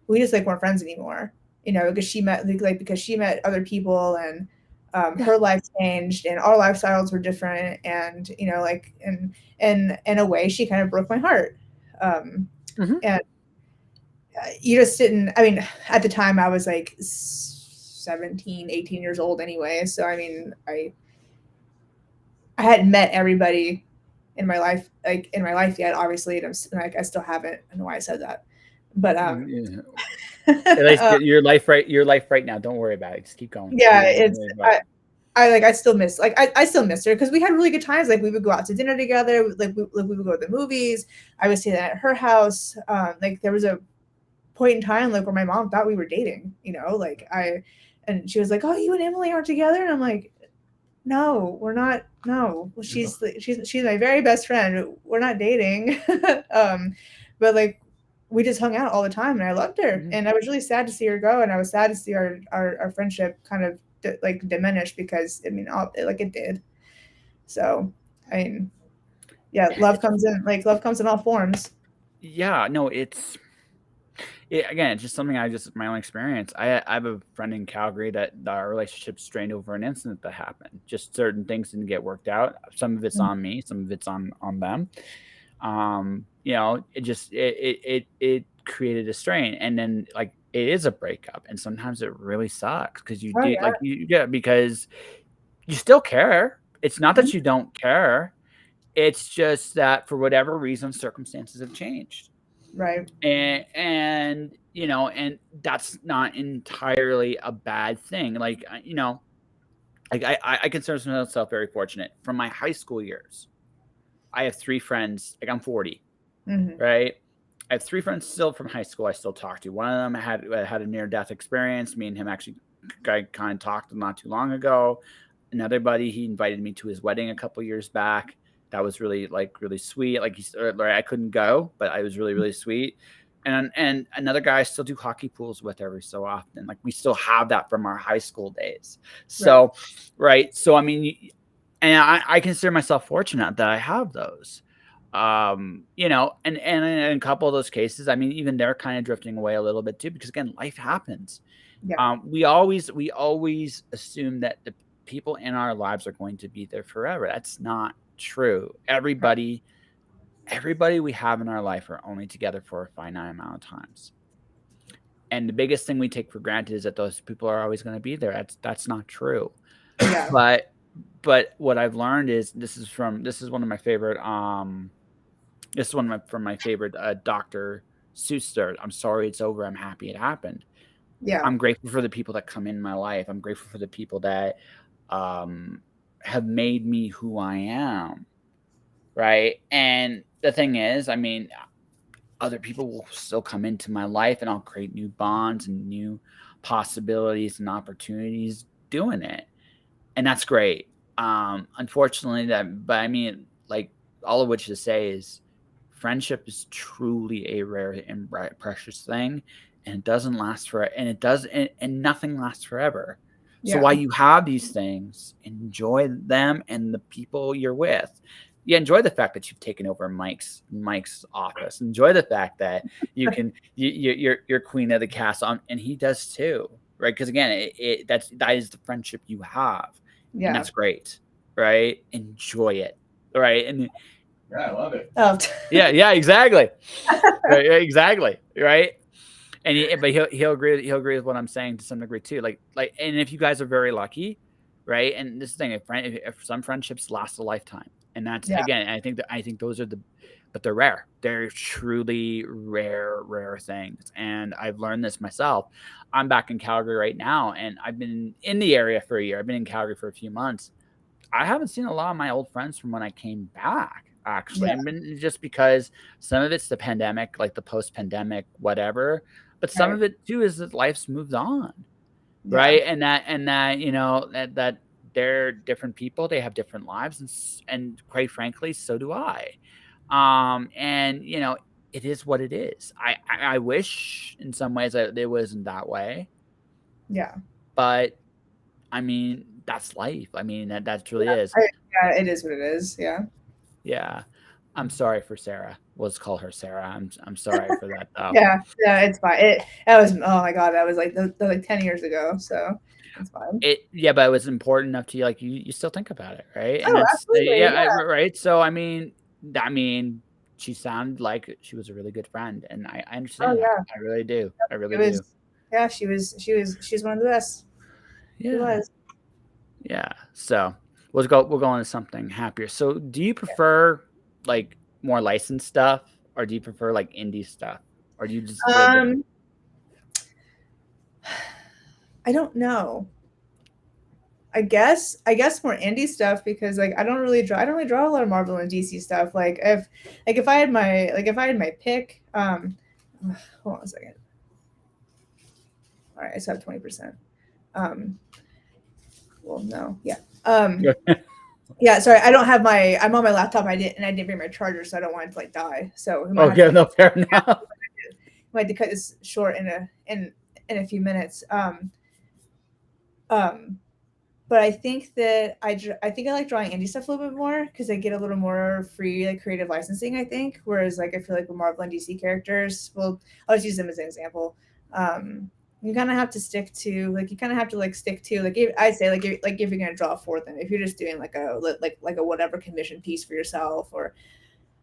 we just like weren't friends anymore. Because she met other people, and her life changed, and our lifestyles were different, and like and in a way, she kind of broke my heart. Mhm. And you just didn't. I mean, at the time, I was like 17, 18 years old anyway. So I mean, I hadn't met everybody in my life yet, obviously, and like I still haven't. I don't know why I said that, but Yeah. At least your life right now. Don't worry about it. Just keep going. yeah, Don't it's worry about it. I still miss I still miss her because we had really good times. Like we would go out to dinner together. We would go to the movies. I would stay at her house. Like there was a point in time like where my mom thought we were dating. And she was like, "Oh, you and Emily aren't together," and I'm like, "No, we're not. No, she's my very best friend. We're not dating." But like we just hung out all the time, and I loved her, Mhm. and I was really sad to see her go, and I was sad to see our friendship kind of like diminish because I mean, like it did. So I mean, yeah, love comes in all forms. Yeah, no, again, it's just something my own experience. I have a friend in Calgary that our relationship strained over an incident that happened. Just certain things didn't get worked out. Some of it's on me, some of it's on them. It just it created a strain, and then like it is a breakup, and sometimes it really sucks because you Oh do yeah. like you yeah because you still care. It's not Mhm. that you don't care. It's just that for whatever reason, circumstances have changed. Right. And and that's not entirely a bad thing. Like, like I consider myself very fortunate. From my high school years, I have 3 friends. Like, I'm 40, Hmm. right? I have 3 friends still from high school I still talk to. One of them had a near death experience. Me and him actually kind of talked not too long ago. Another buddy, he invited me to his wedding a couple years back. That was really, like, really sweet. Like, like, I couldn't go, but I was really, really sweet. And another guy I still do hockey pools with every so often. Like, we still have that from our high school days. Right. So, right. So I mean, and I consider myself fortunate that I have those. And in a couple of those cases, I mean, even they're kind of drifting away a little bit too, because again, life happens. Yeah. We always assume that the people in our lives are going to be there forever. That's not true. Right. Everybody we have in our life are only together for a finite amount of times. And the biggest thing we take for granted is that those people are always going to be there. That's not true. Yeah. But but what I've learned is this is one of my favorite this is one of from my favorite Dr. Seuss. I'm sorry it's over. I'm happy it happened. Yeah. I'm grateful for the people that come in my life. I'm grateful for the people that um, have made me who I am. Right. And the thing is, I mean, other people will still come into my life and I'll create new bonds and new possibilities and opportunities doing it. And that's great. Unfortunately, but I mean, like, all of which to say is friendship is truly a rare and precious thing, and it doesn't last for, and it does, and nothing lasts forever. So Yeah. while you have these things, enjoy them and the people you're with. Yeah, enjoy the fact that you've taken over Mike's office. Enjoy the fact that you're queen of the castle, and he does too, right? Because again, that is the friendship you have, and Yeah. that's great, right? Enjoy it, right? And Yeah, I love it. Oh. yeah, exactly, right, exactly, right. And but he'll agree with what I'm saying to some degree too. Like, and if you guys are very lucky, right? And this is the thing, if some friendships last a lifetime, and that's Yeah. again, I think those are but they're rare. They're truly rare things. And I've learned this myself. I'm back in Calgary right now, and I've been in the area for a year. I've been in Calgary for a few months. I haven't seen a lot of my old friends from when I came back, actually. Yeah. And just because some of it's the pandemic, like the post-pandemic, whatever. But some Right. of it too is that life's moved on, Yeah. right? And that that they're different people, they have different lives, and quite frankly, so do I. And it is what it is. I wish in some ways that it wasn't that way, Yeah. but I mean that's life. I mean that truly is. I, yeah. It is what it is. Yeah. Yeah. I'm sorry for Sarah. Let's call her Sarah. I'm sorry for that though. Yeah. Yeah. It's fine. That was, oh my God, that was like that was like 10 years ago. So it's fine. Yeah, but it was important enough to you, like you still think about it, right? And Oh, that's absolutely. yeah, Yeah. right. So I mean, she sounded like she was a really good friend, and I Oh understand that. yeah. I really do. I It really do. was. Yeah. She's one of the best. She Yeah. was. Yeah. So we'll go on to something happier. So do you prefer like more licensed stuff, or do you prefer like indie stuff? Or do you just really different? Um. I don't know. I guess more indie stuff because like I don't really draw a lot of Marvel and DC stuff. If I had my pick, hold on a second. All right, I still have 20%. Um, well, no, yeah. Yeah, sorry, I don't have I'm on my laptop. I didn't bring my charger, so I don't want it to like die. So we might have to Okay, no, fair enough. might have to cut this short in a few minutes. Um, but I think that I think I like drawing indie stuff a little bit more because I get a little more free like creative licensing. I think, whereas like I feel like with Marvel and DC characters, well, I'll just use them as an example. You kind of have to stick to like you kind of have to like stick to like I'd say like if you're gonna draw for them, if you're just doing like a whatever commission piece for yourself or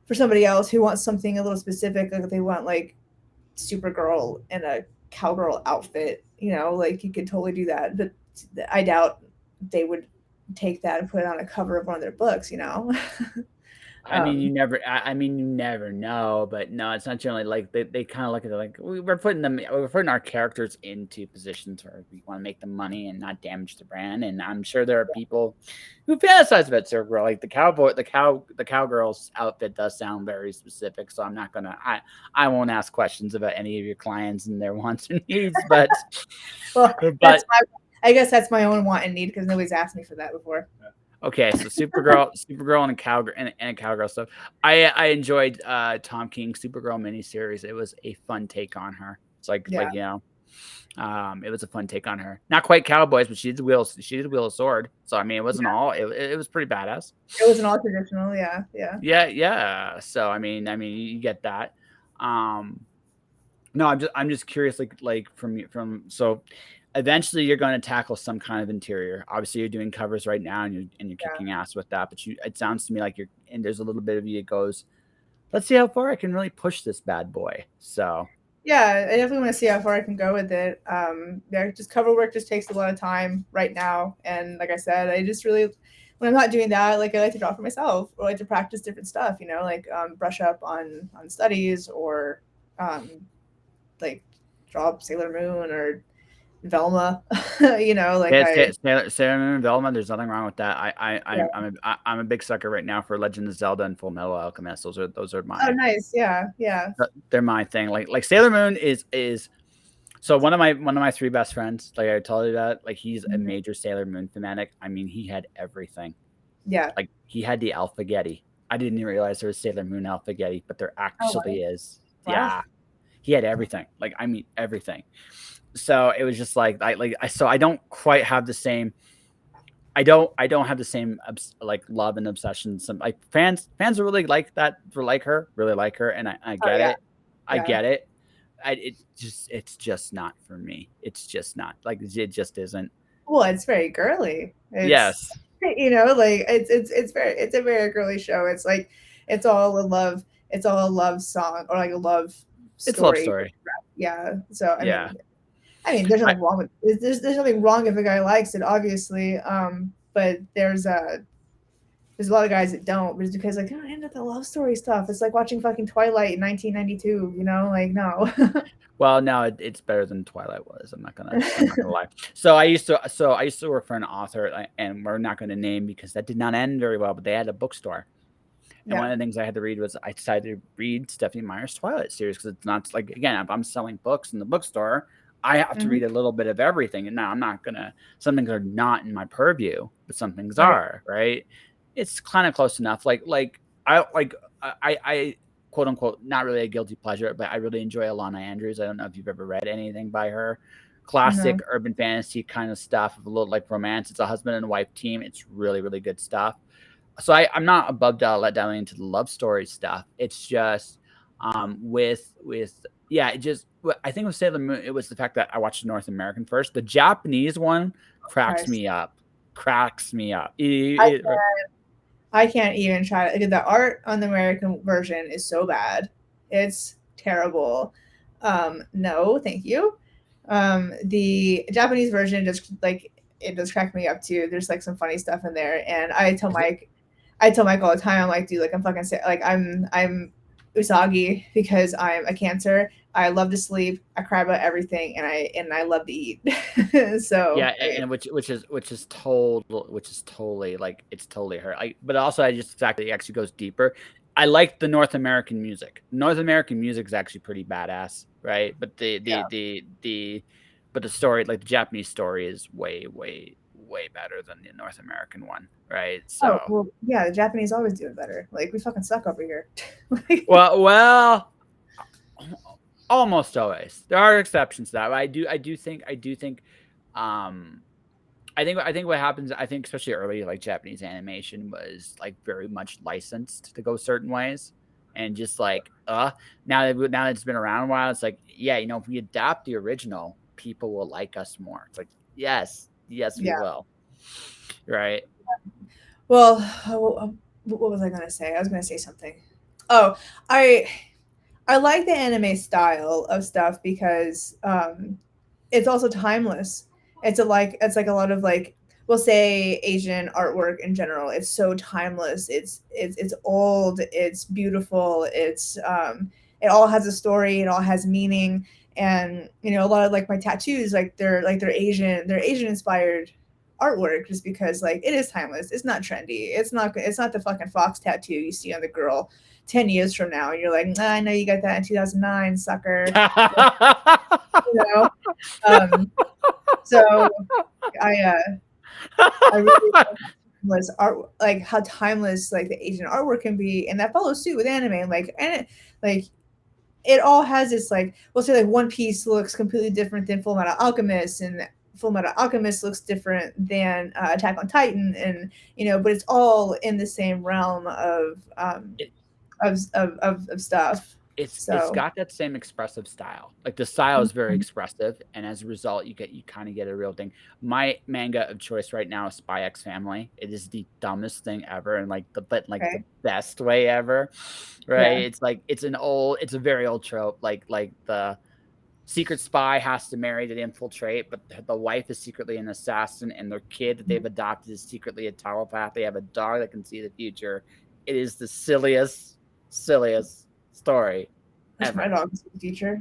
for somebody else who wants something a little specific, like they want like Supergirl in a cowgirl outfit, like you could totally do that. But I doubt they would take that and put it on a cover of one of their books. I mean, you never. I mean, you never know, but no, it's not generally like they kind of look at it like we're putting them, we're putting our characters into positions where we want to make them money and not damage the brand. And I'm sure there are people who fantasize about Supergirl, like the cowgirl's outfit does sound very specific. So I'm not gonna, I won't ask questions about any of your clients and their wants and needs, Well, but I guess that's my own want and need because nobody's asked me for that before. okay, so Supergirl, and a cowgirl stuff. I enjoyed Tom King's Supergirl miniseries. It was a fun take on her. It's like Yeah. it was a fun take on her. Not quite cowboys, but she did wield a sword. So I mean, it wasn't all. It was pretty badass. It wasn't all traditional. Yeah. Yeah. So I mean, you get that. No, I'm just curious, like so. Eventually, you're going to tackle some kind of interior. Obviously, you're doing covers right now, and you're kicking ass with that. But it sounds to me like there's a little bit of you that goes, let's see how far I can really push this bad boy. So Yeah, I definitely want to see how far I can go with it. Yeah, just cover work just takes a lot of time right now, and like I said, I just really, when I'm not doing that, like I like to draw for myself or like to practice different stuff. Like brush up on studies or like draw Sailor Moon or Velma. Like yeah, Sailor Moon and Velma. There's nothing wrong with that. Yeah. I'm a big sucker right now for Legend of Zelda and Full Metal Alchemist. Those are Oh, my nice. Yeah. they're my thing. Like Sailor Moon is so one of my three best friends. Like I told you that. Like he's a major Sailor Moon fanatic. I mean, he had everything. Yeah. Like he had the Alpha-Getty. I didn't even realize there was Sailor Moon Alpha-Getty, but there actually is. Wow. Yeah, he had everything. Like I mean everything. So it was just like I don't quite have the same. I don't have the same like love and obsession. Some like fans are really like that for really like her, and I get it. I get it. It's just not for me. It's just not like it just isn't. Well, it's very girly. Yes. Like it's a very girly show. It's like it's all a love song or like a love story. It's a love story. Yeah. So I mean, there's nothing wrong with there's nothing wrong if a guy likes it, obviously. But there's a lot of guys that don't, but it's because like they're not into the love story stuff. It's like watching fucking Twilight in 1992. Like no. Well, no, it's better than Twilight was. I'm not gonna lie. So I used to work for an author, and we're not going to name because that did not end very well. But they had a bookstore, and one of the things I had to read was I decided to read Stephanie Meyer's Twilight series because it's not like, again, if I'm selling books in the bookstore, I have to read a little bit of everything. And now I'm not gonna. Some things are not in my purview, but some things are, right? It's kind of close enough. I quote unquote, not really a guilty pleasure, but I really enjoy Alana Andrews. I don't know if you've ever read anything by her. Classic urban fantasy kind of stuff, a little like romance. It's a husband and wife team. It's really, really good stuff. So I'm not above diving into the love story stuff. It's just I think with Sailor Moon, it was the fact that I watched the North American first. The Japanese one cracks me up. I can't even try it. The art on the American version is so bad. It's terrible. No, thank you. The Japanese version just like it does crack me up too. There's like some funny stuff in there, and I tell Mike all the time. I'm like, dude, like I'm fucking sick. Like I'm Usagi because I'm a Cancer. I love to sleep. I cry about everything, and I love to eat. So yeah, and which is totally like it's totally her. But also I just exactly actually goes deeper. I like the North American music. North American music is actually pretty badass, right? But the story, like the Japanese story, is way better than the North American one, right? So well, yeah, the Japanese always do it better. Like we fucking suck over here. well, almost always. There are exceptions to that. I think what happens, I think especially early, like Japanese animation was like very much licensed to go certain ways, and just like now that it's been around a while, it's like, yeah, if we adapt the original, people will like us more. It's like yes, we will, right? Well, what was I gonna say? I was gonna say something. Oh, I like the anime style of stuff because it's also timeless. It's like a lot of like we'll say Asian artwork in general. It's so timeless. It's old. It's beautiful. It all has a story. It all has meaning. And a lot of like my tattoos, they're Asian inspired artwork, just because like it is timeless. It's not trendy. It's not the fucking fox tattoo you see on the girl 10 years from now, and you're like, nah, I know you got that in 2009, sucker. You know. So I really love timeless art, like how timeless like the Asian artwork can be, and that follows suit with anime. Like it all has its like, we'll say like One Piece looks completely different than Full Metal Alchemist, and Full Metal Alchemist looks different than Attack on Titan, and but it's all in the same realm It, of stuff. it's So got that same expressive style. Like the style is very expressive, and as a result, you kind of get a real thing. My manga of choice right now is Spy X Family. It is the dumbest thing ever, and the okay, best way ever, right? yeah, It's a very old trope. Like the secret spy has to marry to infiltrate, but the wife is secretly an assassin, and their kid that they've adopted is secretly a telepath. They have a dog that can see the future. It is the silliest story wish my ever. dog was a teacher.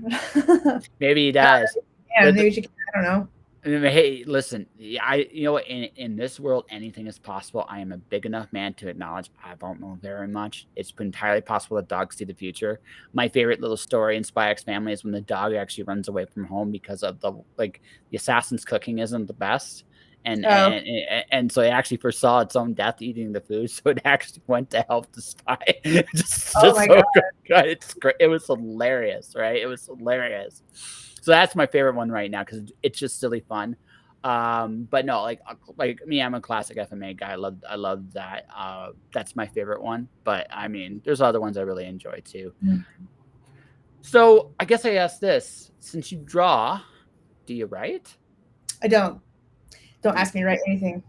Maybe he does. Yeah, But maybe she can. I don't know. I mean, hey, listen, you know what? In this world, anything is possible. I am a big enough man to acknowledge I don't know very much. It's entirely possible that dogs see the future. My favorite little story in Spy X Family is when the dog actually runs away from home because of the assassin's cooking isn't the best. And, Oh, and and so it actually foresaw its own death eating the food, so it actually went to help the spy. oh Just my so god. good. It's great. It was hilarious, right? It was hilarious. So that's my favorite one right now because it's just silly fun. But no, like me, I'm a classic FMA guy. I love that. That's my favorite one. But I mean, there's other ones I really enjoy too. So I guess I asked this: since you draw, do you write? I don't. Don't Do you, ask me to write anything.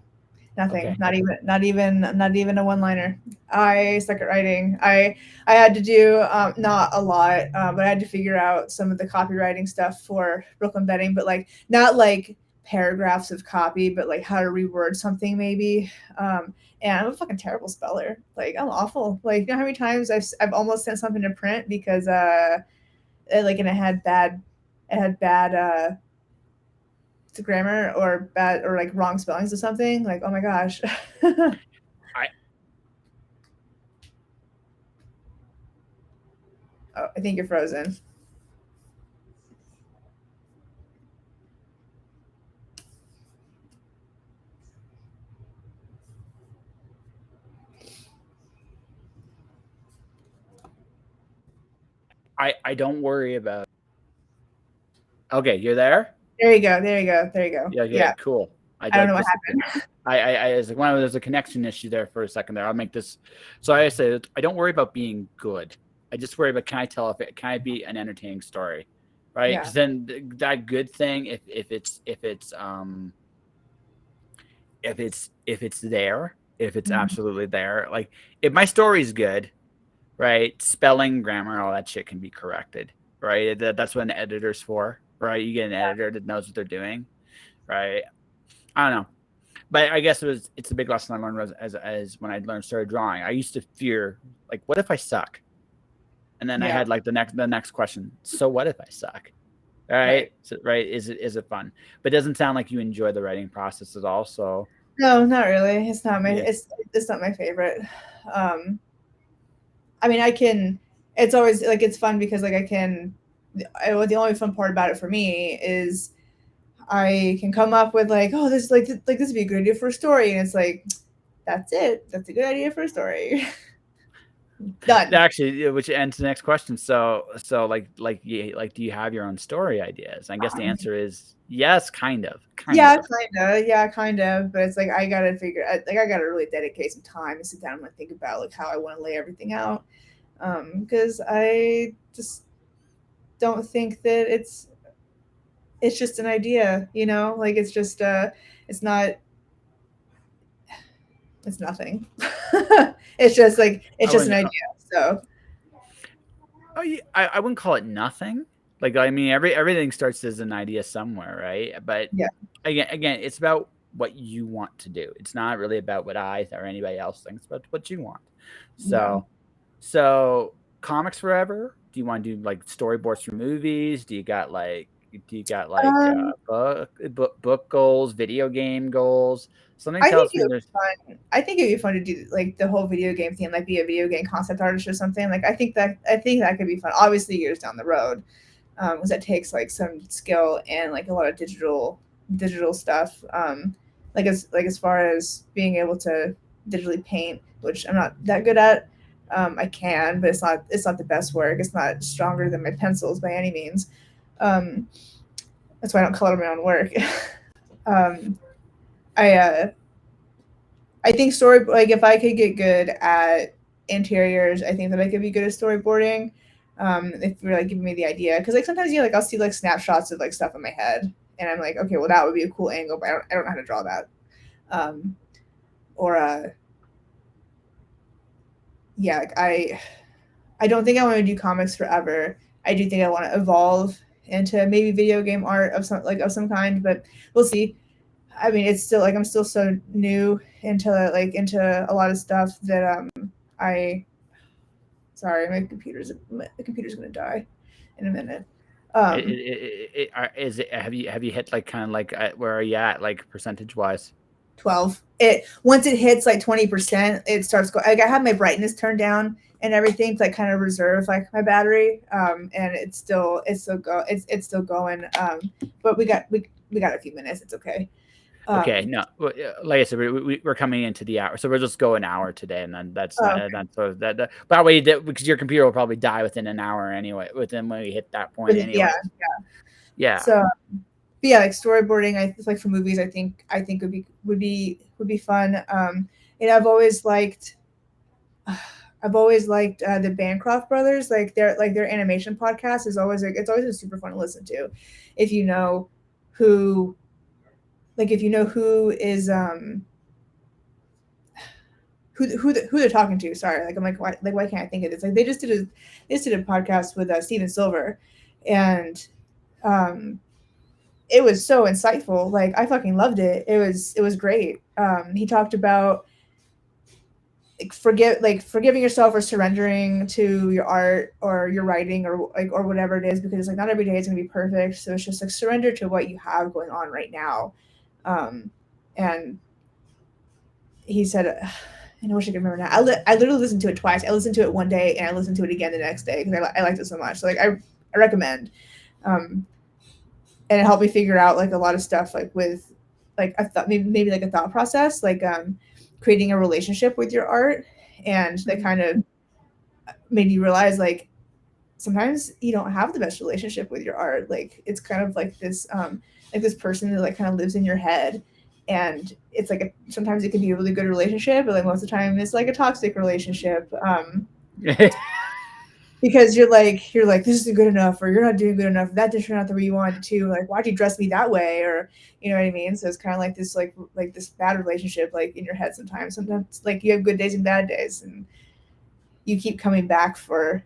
Nothing. okay. Not even a one-liner. I suck at writing. I had to do not a lot, but I had to figure out some of the copywriting stuff for Brooklyn Betting, but like not like paragraphs of copy, but like how to reword something maybe. And I'm a fucking terrible speller. Like I'm awful. Like you know how many times I've almost sent something to print because and it had bad grammar or bad or like wrong spellings or something. Like oh my gosh. I Oh, I think you're frozen. I don't worry about. Okay, you're there. There you go. There you go. There you go. Yeah. Yeah. Okay. Cool. I I don't know like what this. happened. I was like, well, there's a connection issue there for a second there. I'll make this. So I say I don't worry about being good. I just worry about can I be an entertaining story, right? Yeah. Because then that good thing, if it's there, if it's Mhm. absolutely there, like if my story's good, right? Spelling, grammar, all that shit can be corrected, right? That's what an editor's for, right? You get an editor that knows what they're doing, right? I don't know. But I guess it's a big lesson I learned as when I started drawing. I used to fear like, what if I suck? And then I Yeah. had like the next question. So what if I suck? Right. Right? So, right? Is it fun? But it doesn't sound like you enjoy the writing process at all. So No, not really. It's not my. yeah, It's not my favorite. Um, I mean, I can. It's always like it's fun because like I can. The only fun part about it for me is I can come up with like, oh, this would be a good idea for a story, and it's like, that's it. That's a good idea for a story. Done. actually, which ends the next question. So do you have your own story ideas? I guess the answer is yes, kind of, kind Yeah, of. kinda. Yeah, kind of. But it's like I gotta really dedicate some time and sit down and like think about like how I want to lay everything out. Because I just don't think that it's just an idea, like it's not it's nothing. It's I just an wouldn't. idea. So Oh, yeah, I wouldn't call it nothing. Like I mean, everything starts as an idea somewhere, right? But yeah. again, it's about what you want to do. It's not really about what I or anybody else thinks, but what you want. Yeah. So comics forever? Do you want to do like storyboards for movies? Do you got like Um, book goals, video game goals? Something I think tells it me would there's be fun. I think it'd be fun to do like the whole video game thing, like be a video game concept artist or something. Like I think that could be fun. Obviously, years down the road, because that takes like some skill and like a lot of digital stuff. As far as being able to digitally paint, which I'm not that good at. I can, but it's not the best work. It's not stronger than my pencils by any means. Um, that's why I don't color my own work. um, I I think story like if I could get good at interiors, I think that I could be good at storyboarding. If you're like giving me the idea, because like sometimes like I'll see like snapshots of like stuff in my head, and I'm like, okay, well that would be a cool angle, but I don't know how to draw that. Um, or yeah, like I don't think I want to do comics forever. I do think I want to evolve into maybe video game art of some kind, but we'll see. I mean, it's still like I'm still so new into a lot of stuff that I sorry, my computer's gonna die in a minute. Um, is it have you hit like kind of like where are you at like percentage wise? 12. It once it hits like 20%, it starts going. Like I have my brightness turned down and everything to like kind of reserve like my battery. And it's still going. But we got a few minutes. It's okay. Okay, Um, no, like I said, we're coming into the hour, so we'll just go an hour today, and then okay. that's sort of that. That way, because your computer will probably die within an hour anyway, within when we hit that point Yeah. anyway. Yeah. So but yeah, like storyboarding, I like for movies, I think would be fun. And I've always liked the Bancroft brothers. Like their animation podcast is always like it's always been super fun to listen to, if you know who if you know who is who they're talking to. Sorry, like I'm why can't I think of this? Like they just did a podcast with Steven Silver, and um it was so insightful. Like I fucking loved it. It was great. He talked about forgiving yourself or surrendering to your art or your writing or whatever it is, because like not every day is gonna be perfect. So it's just like surrender to what you have going on right now. Um, and he said, I wish I could remember now. I literally listened to it twice. I listened to it one day and I listened to it again the next day because I liked it so much. So like I recommend. Um, and it helped me figure out like a lot of stuff like with like I thought maybe like a thought process like creating a relationship with your art, and that kind of made you realize like sometimes you don't have the best relationship with your art. Like it's kind of like this person that like kind of lives in your head, and it's like sometimes it can be a really good relationship, but like most of the time it's like a toxic relationship. Because you're like this isn't good enough, or you're not doing good enough, that didn't turn out the way you wanted to, like why'd you dress me that way, or you know what I mean. So it's kind of like this like this bad relationship like in your head. Sometimes like you have good days and bad days, and you keep coming back for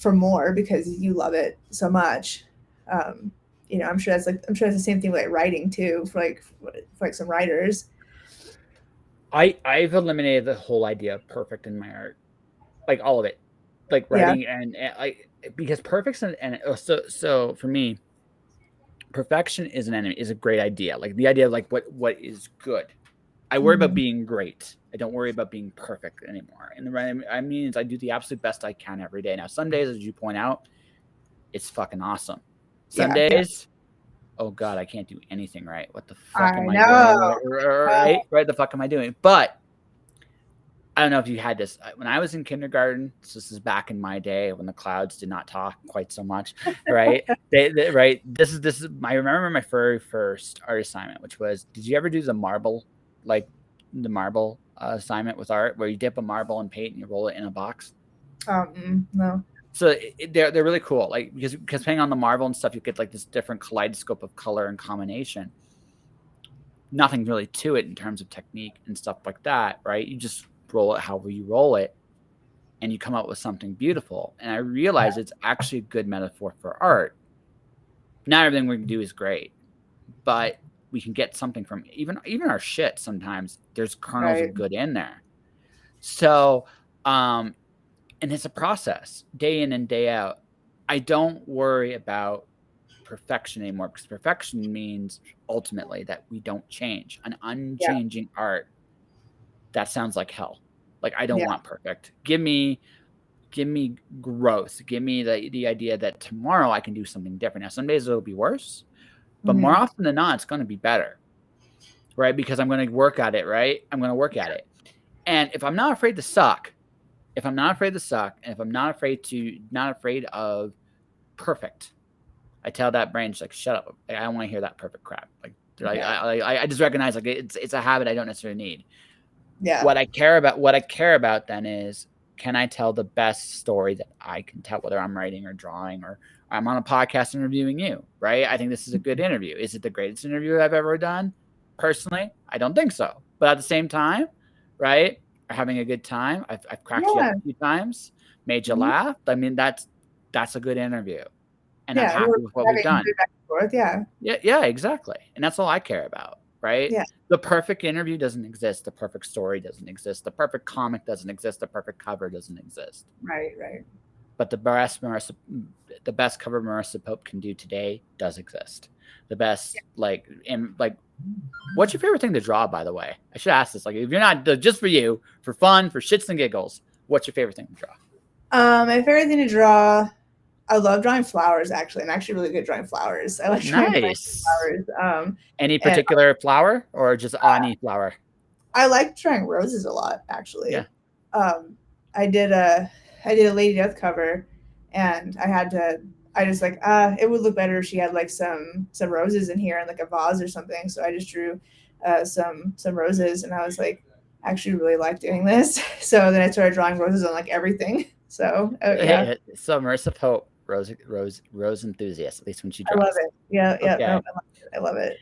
more because you love it so much. um I'm sure that's the same thing with like writing too, for like some writers. I've eliminated the whole idea of perfect in my art, like all of it, like Yeah. writing and like because perfect's and so for me, perfection is an enemy is a great idea. Like the idea of like what is good. I worry about Mhm. being great. I don't worry about being perfect anymore. And the right I mean is I do the absolute best I can every day. Now some days, as you point out, it's fucking awesome. Some Yeah, yeah, days, oh god, I can't do anything right. What the fuck I am I doing? know. Right? The fuck am I doing? But I don't know if you had this when I was in kindergarten. So this is back in my day when the clouds did not talk quite so much, right? Right. This is. I remember my very first art assignment, which was, did you ever do like the marble assignment with art, where you dip a marble in paint and you roll it in a box? No. So they're really cool, like because depending on the marble and stuff, you get like this different kaleidoscope of color and combination. Nothing really to it in terms of technique and stuff like that, right? You just roll it however you roll it, and you come up with something beautiful. And I realize it's actually a good metaphor for art. Not everything we can do is great, but we can get something from even our shit. Sometimes there's kernels Right. of good in there. So, and it's a process day in and day out. I don't worry about perfection anymore because perfection means ultimately that we don't change. An Yeah. unchanging art, that sounds like hell. Like I don't Yeah. want perfect. Give me growth. Give me the idea that tomorrow I can do something different. Now some days it'll be worse, but more Mhm. often than not it's going to be better, right? Because I'm going to work at it, right? I'm going to work at it. And if I'm not afraid to suck, if I'm not afraid to suck, and if I'm not afraid of perfect, I tell that brain, just like, shut up. I don't want to hear that perfect crap. Like, Yeah. I just recognize like it's a habit I don't necessarily need. Yeah. What I care about then is, can I tell the best story that I can tell, whether I'm writing or drawing or I'm on a podcast interviewing you, right? I think this is a good interview. Is it the greatest interview I've ever done? Personally, I don't think so. But at the same time, right? We're having a good time. I've cracked you up Yeah. a few times, made you Mhm. laugh. I mean, that's a good interview. And I'm Yeah. We're happy with what we've having done. good back and forth. Yeah. Yeah, exactly. And that's all I care about, right? Yeah. The perfect interview doesn't exist. The perfect story doesn't exist. The perfect comic doesn't exist. The perfect cover doesn't exist. Right. Right. But the best cover Marissa Pope can do today does exist. The best, what's your favorite thing to draw, by the way? I should ask this. Like, if you're not, just for you, for fun, for shits and giggles, what's your favorite thing to draw? My favorite thing to draw. I love drawing flowers. Actually, I'm actually really good at drawing flowers. I like drawing plants Nice. and flowers. Any And particular flower or just any flower? I like drawing roses a lot. Yeah. Actually, um, I did a Lady Death cover, and I had to. I just like it would look better if she had like some roses in here and like a vase or something. So I just drew some roses, and I was like, I actually really like doing this. So then I started drawing roses on like everything. So yeah, So Marissa Pope, rose enthusiast, at least when she I love draws. it. Yeah, yeah, no, Okay. I love it.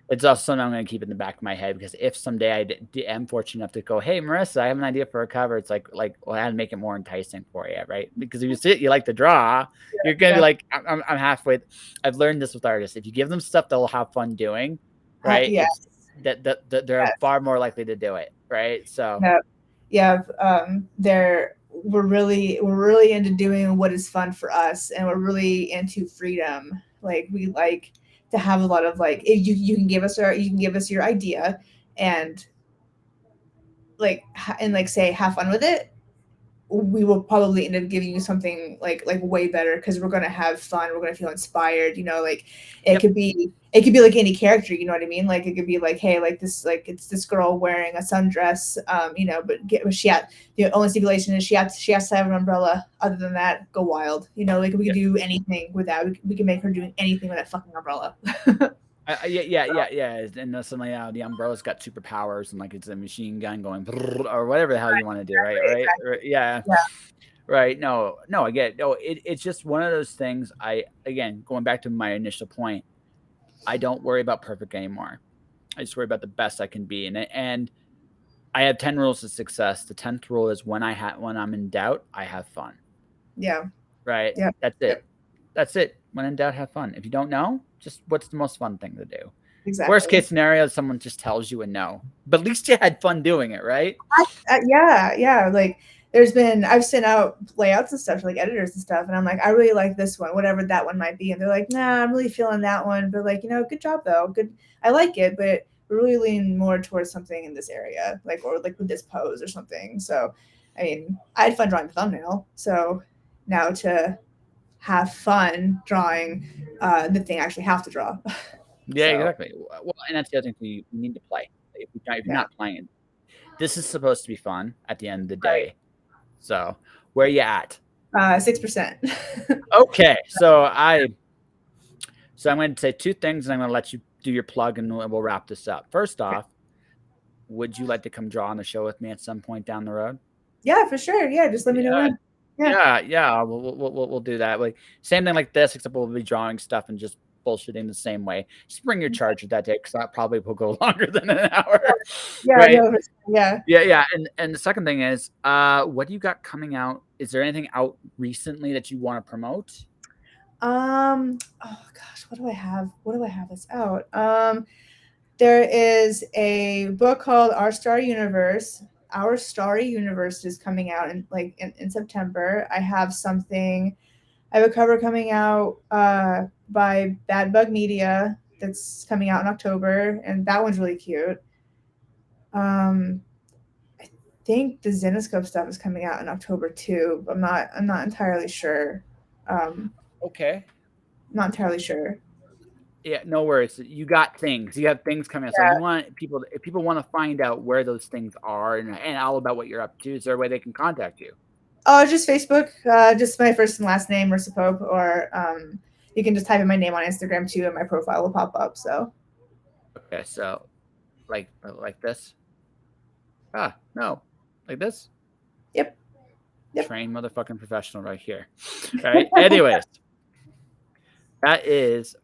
It's also something I'm going to keep in the back of my head because if someday am fortunate enough to go, hey Marissa, I have an idea for a cover. It's well, I had to make it more enticing for you, right? Because if you like to draw, you're gonna be Yeah, like, I'm halfway. I've learned this with artists. If you give them stuff they'll have fun doing, right? yeah, It's that they're yes, far more likely to do it, right? So yeah, yeah. We're really into doing what is fun for us, and we're really into freedom. Like we like to have a lot of like if you can give us your idea, and and like say have fun with it. We will probably end up giving you something like way better because we're gonna have fun. We're gonna feel inspired. Like yep, it could be like any character. You know what I mean? Like it could be like, hey, like this, like it's this girl wearing a sundress. But she had the only stipulation is she has to have an umbrella. Other than that, go wild. Like we could do anything with that. We can make her doing anything with that fucking umbrella. yeah. And suddenly the umbrella's got superpowers and like it's a machine gun going or whatever the hell you want to do, right? Exactly. Yeah. Yeah. Right. No, I get it. No, it's just one of those things. Again, going back to my initial point, I don't worry about perfect anymore. I just worry about the best I can be. And I have 10 rules of success. The 10th rule is when I'm in doubt, I have fun. Yeah. Right. Yeah. That's Yeah. it. That's it. When in doubt, have fun. If you don't know, just what's the most fun thing to do? Worst Exactly. case scenario, someone just tells you a no. But at least you had fun doing it, right? Yeah. Like I've sent out layouts and stuff to like editors and stuff, and I'm like, I really like this one, whatever that one might be, and they're like, nah, I'm really feeling that one, but like, good job though, good, I like it, but we're really leaning more towards something in this area, like or like with this pose or something. So, I mean, I had fun drawing the thumbnail, so now to have fun drawing the thing I actually have to draw. Yeah, So exactly. Well, and that's the other thing. You need to play. If you're yeah, not playing, this is supposed to be fun at the end of the right. day. So where you at? 6%. Okay, so I'm going to say two things, and I'm going to let you do your plug, and we'll wrap this up. First Okay. off, would you like to come draw on the show with me at some point down the road? Yeah, for sure. Yeah, just let me know Yeah, when. Yeah. yeah. We'll do that. Like same thing like this, except we'll be drawing stuff and just bullshitting the same way. Just bring your charger that day because that probably will go longer than an hour, Yeah, right? no, yeah. Yeah. And the second thing is, what do you got coming out? Is there anything out recently that you want to promote? Oh gosh, what do I have? What do I have that's out? There is a book called Our Starry Universe. Our Starry Universe is coming out in September. I have a cover coming out by Bad Bug Media that's coming out in October, and that one's really cute. I think the Zenoscope stuff is coming out in October too. But I'm not entirely sure. Okay. Not entirely sure. Yeah, no worries. You got things. You have things coming out. So you want people, if people want to find out where those things are and all about what you're up to, is there a way they can contact you? Oh, just Facebook. Just my first and last name, Marissa Pope, or you can just type in my name on Instagram too, and my profile will pop up. So. Okay, so like this. Ah, no, like this. Yep. Trained motherfucking professional right here. All right. Anyways, that is.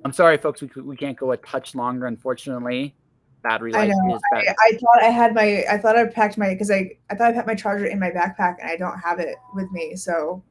I'm sorry, folks. We can't go a touch longer, unfortunately. Battery life is bad. I thought I had my. I thought I packed my because I thought I packed my charger in my backpack and I don't have it with me. So.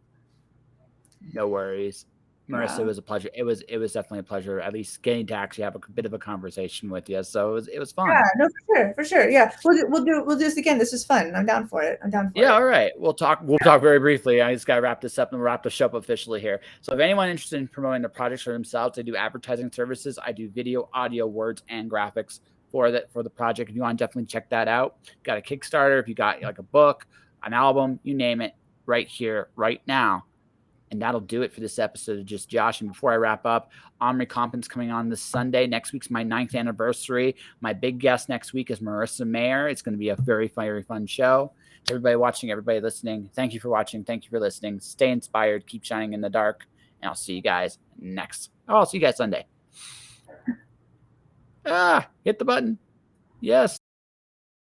No worries, Marissa. It was a pleasure. It was definitely a pleasure. At least getting to actually have a bit of a conversation with you. So it was fun. Yeah, no, for sure. Yeah, we'll do this again. This is fun. I'm down for it. Yeah, all right. We'll talk very briefly. I just gotta wrap this up and wrap the show up officially here. So if anyone interested in promoting the projects for themselves, I do advertising services. I do video, audio, words, and graphics for the project. If you want to definitely check that out. Got a Kickstarter, if you got like a book, an album, you name it, right here, right now. And that'll do it for this episode of Just Josh. And before I wrap up, Omri Compton's coming on this Sunday. Next week's my 9th anniversary. My big guest next week is Marissa Mayer. It's going to be a very fun show. To everybody watching, everybody listening, thank you for watching. Thank you for listening. Stay inspired. Keep shining in the dark. And I'll see you guys I'll see you guys Sunday. Hit the button. Yes.